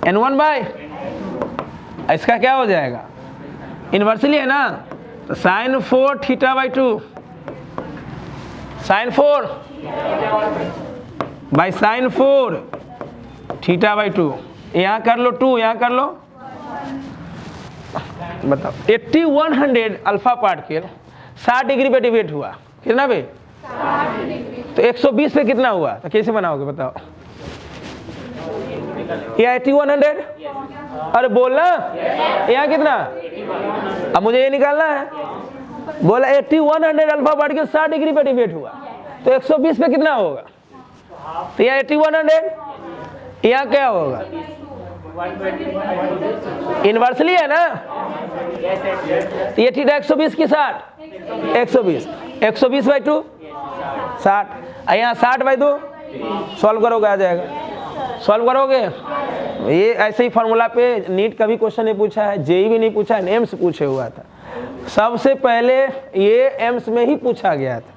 n1 इसका क्या हो जाएगा, इनवर्सली है ना, तो sin4 θ/2 sine 4 by sine 4 theta by 2, यहाँ कर लो 2, यहाँ कर लो। बताओ 80-100 अल्फा पार्टिकल 60 डिग्री पे डिवेट हुआ, कितना पे? तो 120 पे कितना हुआ? तो कैसे बनाओगे बताओ? यहाँ 80-100, अरे बोलना यहाँ कितना? अब मुझे ये निकालना है। बोला 80-100 अल्फा पार्टिकल 60 डिग्री पे डिवेट हुआ, तो 120 पे कितना होगा? तो यहाँ 80-100, यहाँ क्या होगा? इनवर्सली है ना, तो ये थीटा 120 की 60, 120 बाई 2 60, यहाँ 60 बाई 2, सॉल्व करोगे आ जाएगा। सॉल्व करोगे, ये ऐसे ही फार्मूला पे नीट कभी क्वेश्चन नहीं पूछा है, जेई भी नहीं पूछा है, एम्स पूछे हुआ था। सबसे पहले ये एम्स में ही पूछा गया था।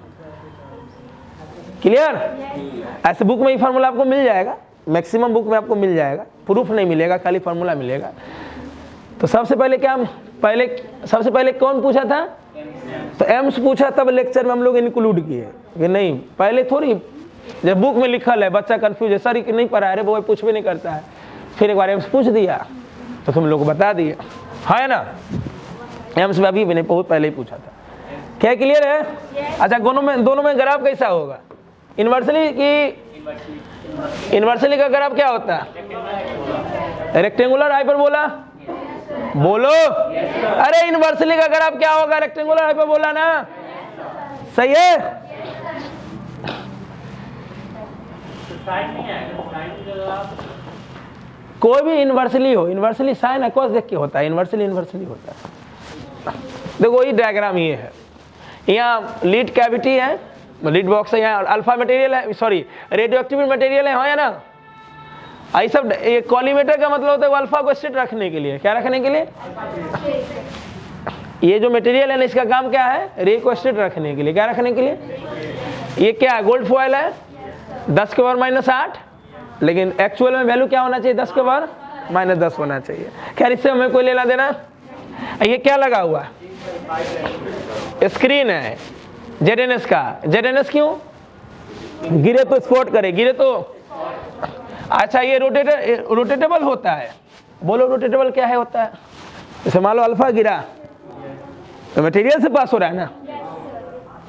क्लियर? ऐसे बुक में ही फार्मूला आपको मिल जाएगा, मैक्सिमम बुक में आपको मिल जाएगा, प्रूफ नहीं मिलेगा, खाली फार्मूला मिलेगा। तो सबसे पहले क्या, सबसे पहले कौन पूछा था? तो एम्स पूछा, तब लेक्चर में हम लोग इंक्लूड किए कि नहीं, पहले थोड़ी, जब बुक में लिखल है बच्चा कंफ्यूज है, सर नहीं पढ़ा है, वो पूछ भी नहीं करता है, फिर एक बार एम्स पूछ दिया तो तुम लोग को बता दिए, है ना? एम्स में अभी भी नहीं, बहुत पहले ही पूछा था। क्या क्लियर है? अच्छा, दोनों में ग्राफ कैसा होगा? इन्वर्सली का ग्राफ क्या होता है? रेक्टेंगुलर हाइपरबोला, बोलो। अरे इन्वर्सली का ग्राफ क्या होगा? रेक्टेंगुलर हाइपरबोला ना, सही है? कोई भी इन्वर्सली हो, इन्वर्सली साइन अकॉस देख के होता है, इन्वर्सली होता है। देखो ये डायग्राम ये है, यहाँ लीड कैविटी है, लीड बॉक्स है, यहाँ अल्फा मटेरियल है, सॉरी रेडियो एक्टिव मटेरियल है, या ना? आई सब ये कॉलीमेटर का मतलब होता है अल्फा को स्ट्रेट रखने के लिए। क्या रखने के लिए? ये जो मटेरियल है ना, इसका काम क्या है? रे को स्ट्रेट रखने के लिए। क्या रखने के लिए? ये क्या है? गोल्ड फॉयल है, 10 के पावर -8, लेकिन एक्चुअल में वैल्यू क्या होना चाहिए? 10 के पावर -10 होना चाहिए। खैर इससे हमें कोई लेना देना। ये क्या लगा हुआ? स्क्रीन है ZNS का। ZNS क्यों? गिरे तो स्पॉट करे, गिरे तो। अच्छा, ये रोटेटेबल होता है। बोलो रोटेटेबल क्या है? होता है, जैसे मान लो अल्फा गिरा तो मटेरियल से पास हो रहा है ना,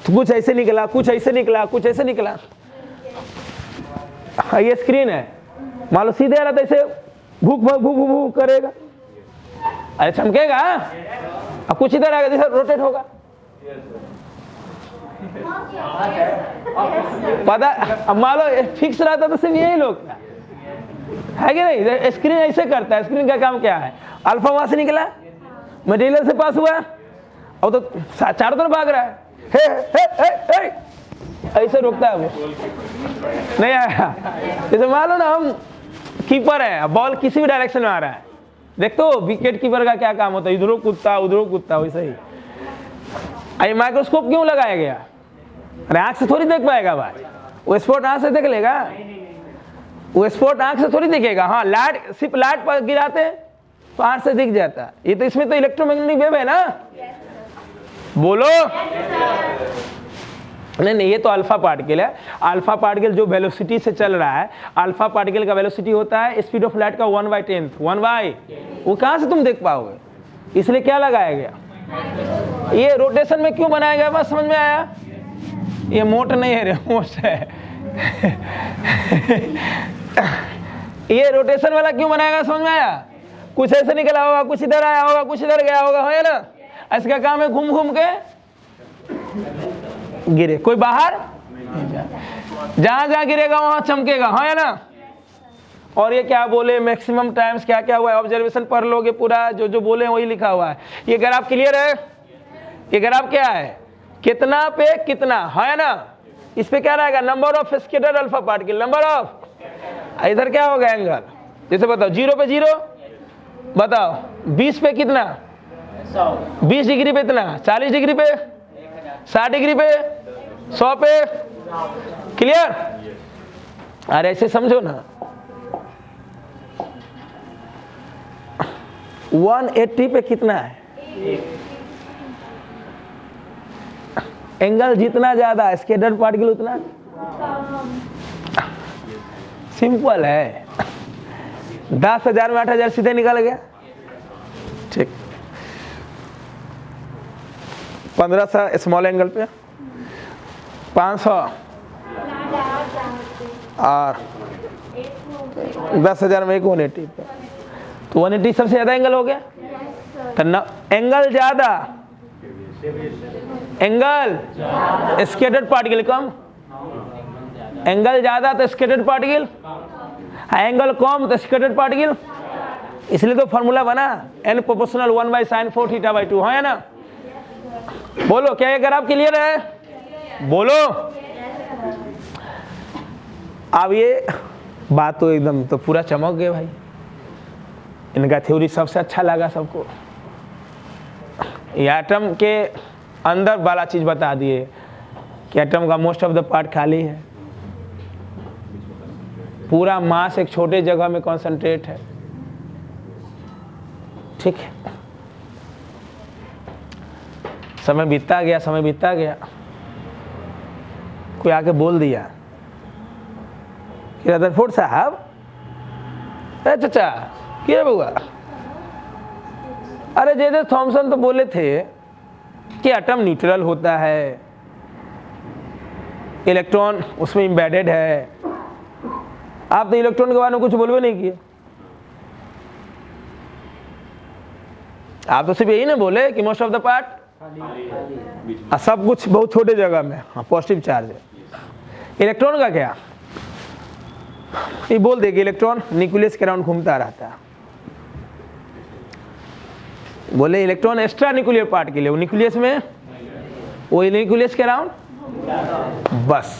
तो कुछ ऐसे निकला, कुछ ऐसे निकला, कुछ ऐसे निकला। ये स्क्रीन है, मान लो सीधे आ रहा तो ऐसे भूक भूक भूक भूक करेगा, अरे चमकेगा। अब कुछ इधर आएगा, जैसे रोटेट होगा। पता, अब मान लो फिक्स रहता तो सिर्फ यही लोग है कि नहीं? स्क्रीन ऐसे करता है। स्क्रीन का काम क्या है? अल्फा वहां से निकला, मटेरियल से पास हुआ, और तो चारों तरफ भाग रहा है, हे, ऐसे रोकता है वो, नहीं आया। जैसे मान लो ना हम कीपर है, बॉल किसी भी डायरेक्शन में आ रहा है, देखते हो विकेट कीपर का क्या काम होता है? इधरों कूदता उधरों कूदता, वैसे ही। अरे माइक्रोस्कोप क्यों लगाया गया? अरे आंख से थोड़ी देख पाएगा भाई, वो स्पॉट आंख से देख लेगा, वो स्पॉट आंख से थोड़ी दिखेगा। हाँ, लाइट, सिर्फ लाइट पर गिराते तो आंख से दिख जाता है। ये तो इसमें तो इलेक्ट्रोमैग्नेटिक वेव है ना, बोलो। नहीं, ये तो अल्फा पार्टिकल है। अल्फा पार्टिकल जो वेलोसिटी से चल रहा है, अल्फा पार्टिकल का वेलोसिटी होता है स्पीड ऑफ लाइट का 1/10, 1/, वो कहाँ से तुम देख पाओगे? इसलिए क्या लगाया गया? ये रोटेशन में क्यों बनाया गया? बस समझ में आया? ये मोट नहीं है, रिमोट है। ये रोटेशन वाला क्यों बनाया गया? समझ में आया? कुछ ऐसे निकला होगा, कुछ इधर आया होगा, कुछ इधर गया होगा, है ना? इसका काम है घूम घूम के गिरे, कोई बाहर, जहां जहां गिरेगा वहां चमकेगा, है ना? और ये क्या बोले, मैक्सिमम टाइम्स क्या क्या हुआ है, ऑब्जर्वेशन पढ़ लोगे पूरा, जो जो बोले वही लिखा हुआ है। ये ग्राफ क्लियर है? ये ग्राफ क्या है? कितना पे कितना, है ना? इस पे क्या रहेगा? Number of scattered alpha particle, number of. इधर क्या होगा? एंगल। जैसे बताओ 0 पे 0, बताओ 20 पे कितना? 20 डिग्री पे इतना, 40 डिग्री पे, 60 डिग्री पे, 100 पे। क्लियर? अरे ऐसे समझो ना। 180 पे कितना है? एंगल जितना ज्यादा स्कैटर्ड पार्टिकल उतना सिंपल है। 10,000 में 8,000 सीधे निकल गया। ठीक, 1500 स्मॉल एंगल पे, 500 और 10,000 में एक 180 पे, तो 180 सबसे ज्यादा एंगल हो गया। तो एंगल ज्यादा, एंगल स्कैटर्ड पार्टिकल कम, एंगल ज्यादा तो स्कैटर्ड पार्टिकल, एंगल कम तो स्कैटर्ड पार्टिकल। इसलिए तो फॉर्मूला बना n प्रोपोर्शनल 1/sin4θ/2, है ना। बोलो क्या ये ग्राफ क्लियर है? बोलो। अब ये बात तो एकदम तो पूरा चमक गए भाई, इनका थ्योरी सबसे अच्छा लगा सबको। एटम के अंदर वाला चीज बता दिए कि एटम का मोस्ट ऑफ द पार्ट खाली है, पूरा मास एक छोटे जगह में कॉन्सेंट्रेट है। ठीक है, समय बीतता गया, समय बीतता गया, कोई आके बोल दिया कि रदरफोर्ड साहब, अरे चाचा क्या हुआ? अरे जे थॉमसन तो बोले थे कि एटम न्यूट्रल होता है, इलेक्ट्रॉन उसमें एम्बेडेड है। आप तो इलेक्ट्रॉन के बारे में कुछ बोलवे नहीं किए, आप तो सिर्फ यही ना बोले कि मोस्ट ऑफ द पार्ट, सब कुछ बहुत छोटे जगह में, हाँ पॉजिटिव चार्ज है। इलेक्ट्रॉन का क्या, ये बोल दे कि इलेक्ट्रॉन न्यूक्लियस के अराउंड घूमता रहता है। बोले इलेक्ट्रॉन एक्स्ट्रा न्यूक्लियर पार्ट के लिए, वो न्यूक्लियस में, वो न्यूक्लियस के अराउंड, बस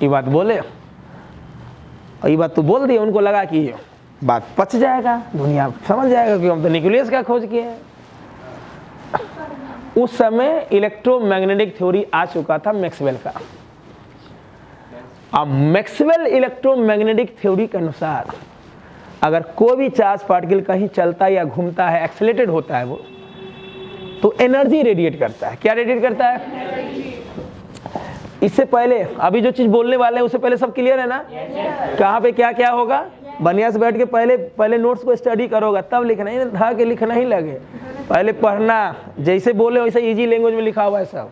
ये बात बोले। और ये बात तो बोल दी, उनको लगा कि बात पच जाएगा, दुनिया समझ जाएगा कि हम तो न्यूक्लियस का खोज किए हैं। उस समय इलेक्ट्रोमैग्नेटिक थ्योरी आ चुका था मैक्सवेल का। अब मैक्सवेल इलेक्ट्रोमैग्नेटिक थ्योरी के अनुसार अगर कोई भी चार्ज पार्टिकल कहीं चलता या घूमता है, एक्सेलेरेटेड होता है वो, तो एनर्जी रेडिएट करता है। क्या रेडिएट करता है? इससे पहले अभी जो चीज बोलने वाले हैं उससे पहले सब क्लियर है ना? कहाँ पे क्या क्या होगा, बढ़िया से बैठ के पहले नोट्स को स्टडी करोगा तब लिखना ही, था कि लिखना ही लगे, पहले पढ़ना। जैसे बोले वैसे इजी लैंग्वेज में लिखा हुआ है सब।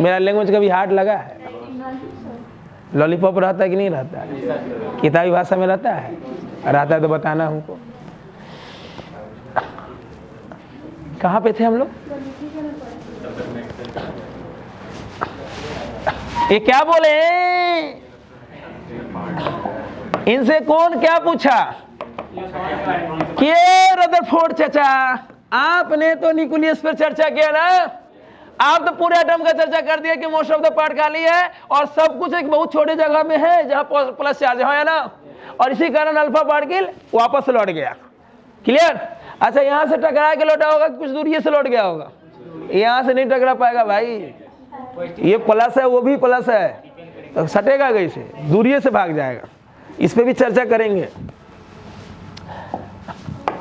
मेरा लैंग्वेज कभी हार्ड लगा है? लॉलीपॉप रहता है कि नहीं रहता है? किताबी भाषा में रहता है? रहता है तो बताना हमको। कहाँ पे थे हम लोग? ये क्या बोले? इनसे कौन क्या पूछा कि रदरफोर्ड चाचा आपने तो न्यूक्लियस पर चर्चा किया ना, आप तो पूरे एटम का चर्चा कर दिया कि मोस्ट ऑफ द पार्ट खाली है और सब कुछ एक बहुत छोटे जगह में है जहां प्लस चार्ज है ना, और इसी कारण अल्फा पार्टिकल वापस लौट गया। क्लियर? अच्छा, यहां से टकरा के लौटा होगा, कुछ दूरी से लौट गया होगा, यहां से नहीं टकरा पाएगा भाई। ये प्लस है, वो भी प्लस है, तो सटेगा कैसे? दूरी से भाग जाएगा। इस पे भी चर्चा करेंगे।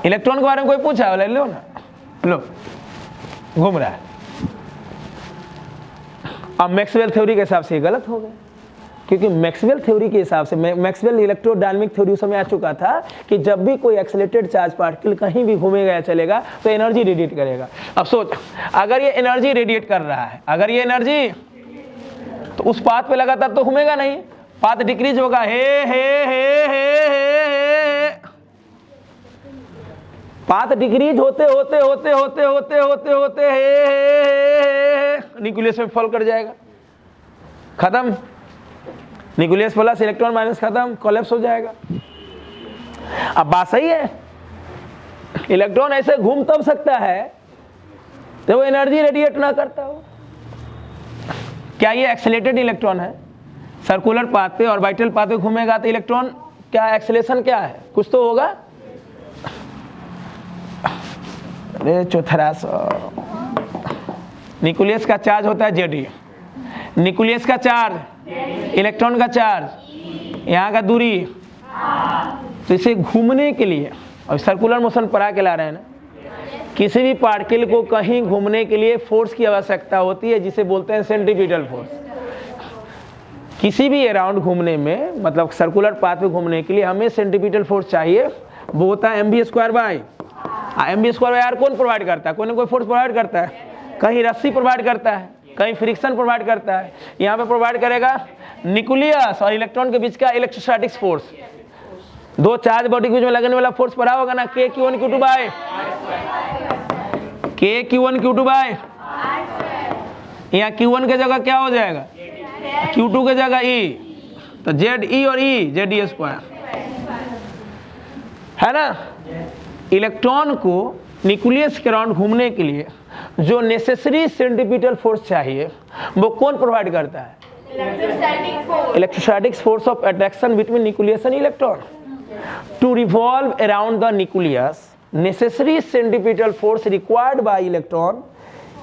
इलेक्ट्रॉन के बारे में कोई पूछा? ले लो ना, लो घूम रहा है। अब मैक्सवेल थ्योरी के हिसाब से ये गलत हो गया, क्योंकि मैक्सवेल थ्योरी के हिसाब से, मैक्सवेल इलेक्ट्रोडायनामिक थ्योरी उस समय आ चुका था कि जब भी कोई एक्सेलरेटेड चार्ज पार्टिकल कहीं भी घूमेगा या चलेगा तो एनर्जी रेडिएट करेगा। अब सोच, अगर ये एनर्जी रेडिएट कर रहा है, अगर ये एनर्जी, तो उस पाथ पे लगातार तो घूमेगा नहीं, पाथ डिक्रीज होगा। हे हे हे हे हे, पाथ डिक्रीज होते होते होते होते होते होते होते हे न्यूक्लियस में फॉल कर जाएगा, खत्म। न्यूक्लियस प्लस इलेक्ट्रॉन माइनस खत्म, कोलैप्स हो जाएगा। अब बात सही है, इलेक्ट्रॉन ऐसे घूम तब सकता है तो वो एनर्जी रेडिएट ना करता हो। क्या ये एक्सेलरेटेड इलेक्ट्रॉन है? सर्कुलर पाथ पे ऑर्बिटल पाथ पे घूमेगा तो इलेक्ट्रॉन क्या एक्सेलरेशन क्या है? कुछ तो होगा। अरे चौथरा न्यूक्लियस का चार्ज होता है Ze, न्यूक्लियस का चार्ज, इलेक्ट्रॉन का चार्ज, यहाँ का दूरी, तो इसे घूमने के लिए और सर्कुलर मोशन पर आके ला रहे हैं ना, किसी भी पार्टिकल को कहीं घूमने के लिए फोर्स की आवश्यकता होती है, जिसे बोलते हैं सेंट्रीपिटल फोर्स। किसी भी अराउंड घूमने में, मतलब सर्कुलर पाथ में घूमने के लिए हमें सेंट्रीपिटल फोर्स चाहिए, वो होता है mv² बाई r। कौन प्रोवाइड करता है? कोई ना कोई फोर्स प्रोवाइड करता है। कहीं रस्सी प्रोवाइड करता है, कहीं फ्रिक्शन प्रोवाइड करता है। यहाँ पे प्रोवाइड करेगा न्यूक्लियस और इलेक्ट्रॉन के बीच का इलेक्ट्रोस्टैटिक फोर्स। दो चार्ज बॉडी के बीच में लगने वाला फोर्स पढ़ा होगा ना, K(Q1Q2) बाय K(Q1Q2) बाय, यहाँ Q1 के जगह क्या हो जाएगा, Q2 के जगह E, तो ZE और E ZE², है ना। इलेक्ट्रॉन को न्यूक्लियस के अराउंड घूमने के लिए जो नेसेसरी सेंट्रीपिटल फोर्स चाहिए वो कौन प्रोवाइड करता है? Electrostatic force of attraction between nucleus and electron. To revolve around the nucleus, necessary centripetal force required by electron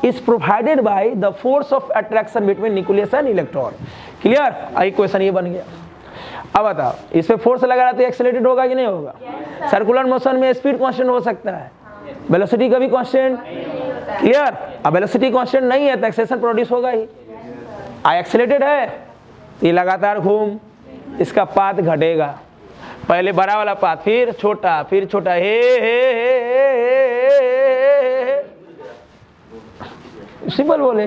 is provided by the force of attraction between nucleus and electron। Clear? I question ये बन गया। अब बताओ, इस पे force लगा रहा तो एक्सेलरेटेड होगा कि नहीं होगा? सर्कुलर मोशन में स्पीड कांस्टेंट हो सकता है, वेलोसिटी कभी कांस्टेंट। क्लियर? अब वेलोसिटी कांस्टेंट नहीं है तो एक्सेलेरेशन प्रोड्यूस होगा ही। एक्सेलरेटेड है ये लगातार घूम, इसका पाथ घटेगा, पहले बड़ा वाला पाथ, फिर छोटा, फिर छोटा, सिंपल बोले।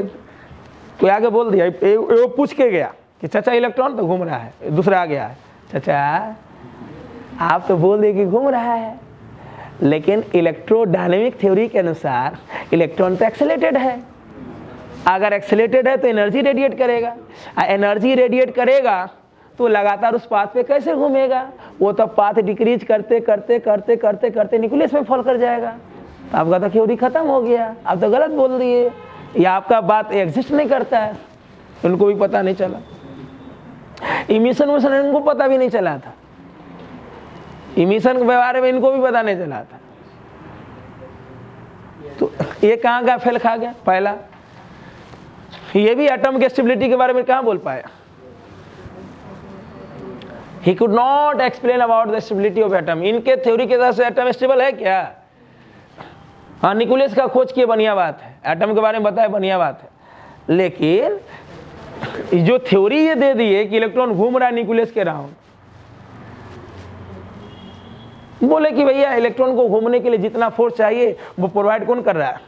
कोई आगे बोल दिया, वो पूछ के गया कि चाचा इलेक्ट्रॉन तो घूम रहा है, दूसरा आ गया है, चाचा आप तो बोल दिए कि घूम रहा है, लेकिन इलेक्ट्रोडायनेमिक थ्योरी के अनुसार इलेक्ट्रॉन तो एक्सेलरेटेड है। अगर एक्सेलरेटेड है तो एनर्जी रेडिएट करेगा, एनर्जी रेडिएट करेगा तो लगातार उस पाथ पे कैसे घूमेगा? वो तो पाथ डिक्रीज करते करते करते करते करते न्यूक्लियस में फॉल कर जाएगा। तो आपका तो थ्योरी खत्म हो गया, आप तो गलत बोल दिए, या आपका बात एग्जिस्ट नहीं करता है। उनको भी पता नहीं चला, इमिशन विशन इनको पता भी नहीं चला था, इमिशन के बारे में इनको भी पता नहीं चला था। तो ये कहाँ का फेल खा गया? पहला, ये भी एटम के स्टेबिलिटी के बारे में कहाँ बोल पाया? He could not explain about the stability of atom। इनके थ्योरी के तरह से एटम स्टेबल है क्या? हाँ, न्यूक्लियस का खोज किए, बढ़िया बात है, एटम के बारे में बताया, बढ़िया बात है, लेकिन जो थ्योरी ये दे दी है कि इलेक्ट्रॉन घूम रहा है न्यूक्लियस के राउंड, बोले कि भैया इलेक्ट्रॉन को घूमने के लिए जितना फोर्स चाहिए वो प्रोवाइड कौन कर रहा है?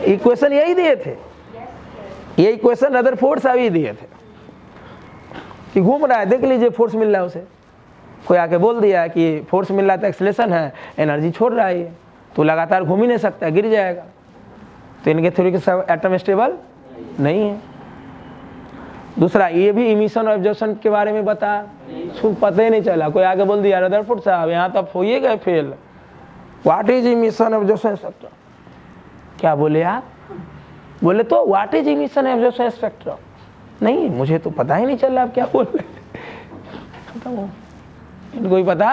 इक्वेशन यही दिए थे, ये इक्वेशन अदर फोर्स अभी दिए थे कि घूम रहा है, देख लीजिए फोर्स मिल रहा है उसे। कोई आके बोल दिया कि फोर्स मिल रहा है तो एक्सेलरेशन है, एनर्जी छोड़ रहा है ये, तो लगातार घूम ही नहीं सकता, गिर जाएगा। तो इनके थ्योरी के साथ एटम स्टेबल नहीं है। दूसरा, ये भी इमिशन और एब्जॉर्प्शन के बारे में बता, पता ही नहीं चला। कोई आगे बोल दिया रदरफोर्ड साहब यहाँ तो हो ही गए fail, what is emission absorption spectrum? क्या बोले आप? बोले तो what is emission absorption spectrum? नहीं, मुझे तो पता ही नहीं चल रहा आप क्या बोल रहे। इनको ही पता,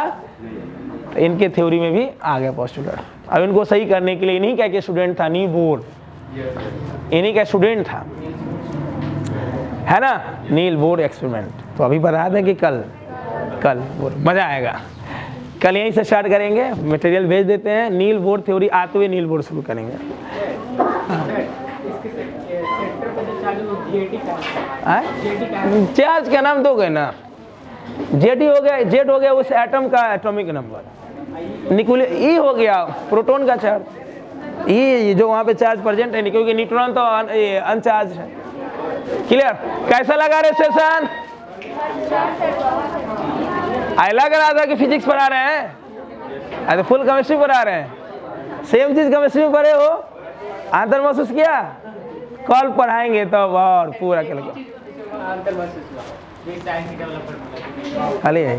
तो इनके थ्योरी में भी आ गया पोस्टुलेट। अब इनको सही करने के लिए इन्हीं का एक स्टूडेंट था, नील बोर, इन्हीं का स्टूडेंट था, है ना, नील बोर एक्सपेरिमेंट। तो अभी बता दें कि कल मजा आएगा। कल यहीं से स्टार्ट करेंगे, मटेरियल भेज देते हैं। नील बोर थ्योरी आते हुए नील बोर शुरू करेंगे। चार्ज का नाम दोगे ना, जेड हो गया, जेड हो गया उस एटम का एटॉमिक नंबर, न्यूक्लियस ई हो गया प्रोटॉन का चार्ज, ई जो वहाँ पे चार्ज प्रेजेंट है, क्योंकि न्यूट्रॉन तो अनचार्ज है। क्लियर? कैसा लगा रे सेशन? आई लग रहा था कि फिजिक्स पढ़ा रहे हैं, अरे फुल केमिस्ट्री पढ़ा रहे हैं। सेम चीज केमिस्ट्री में पढ़े हो, अंतर महसूस किया? कल पढ़ाएंगे तब और पूरा के लगा खाली है।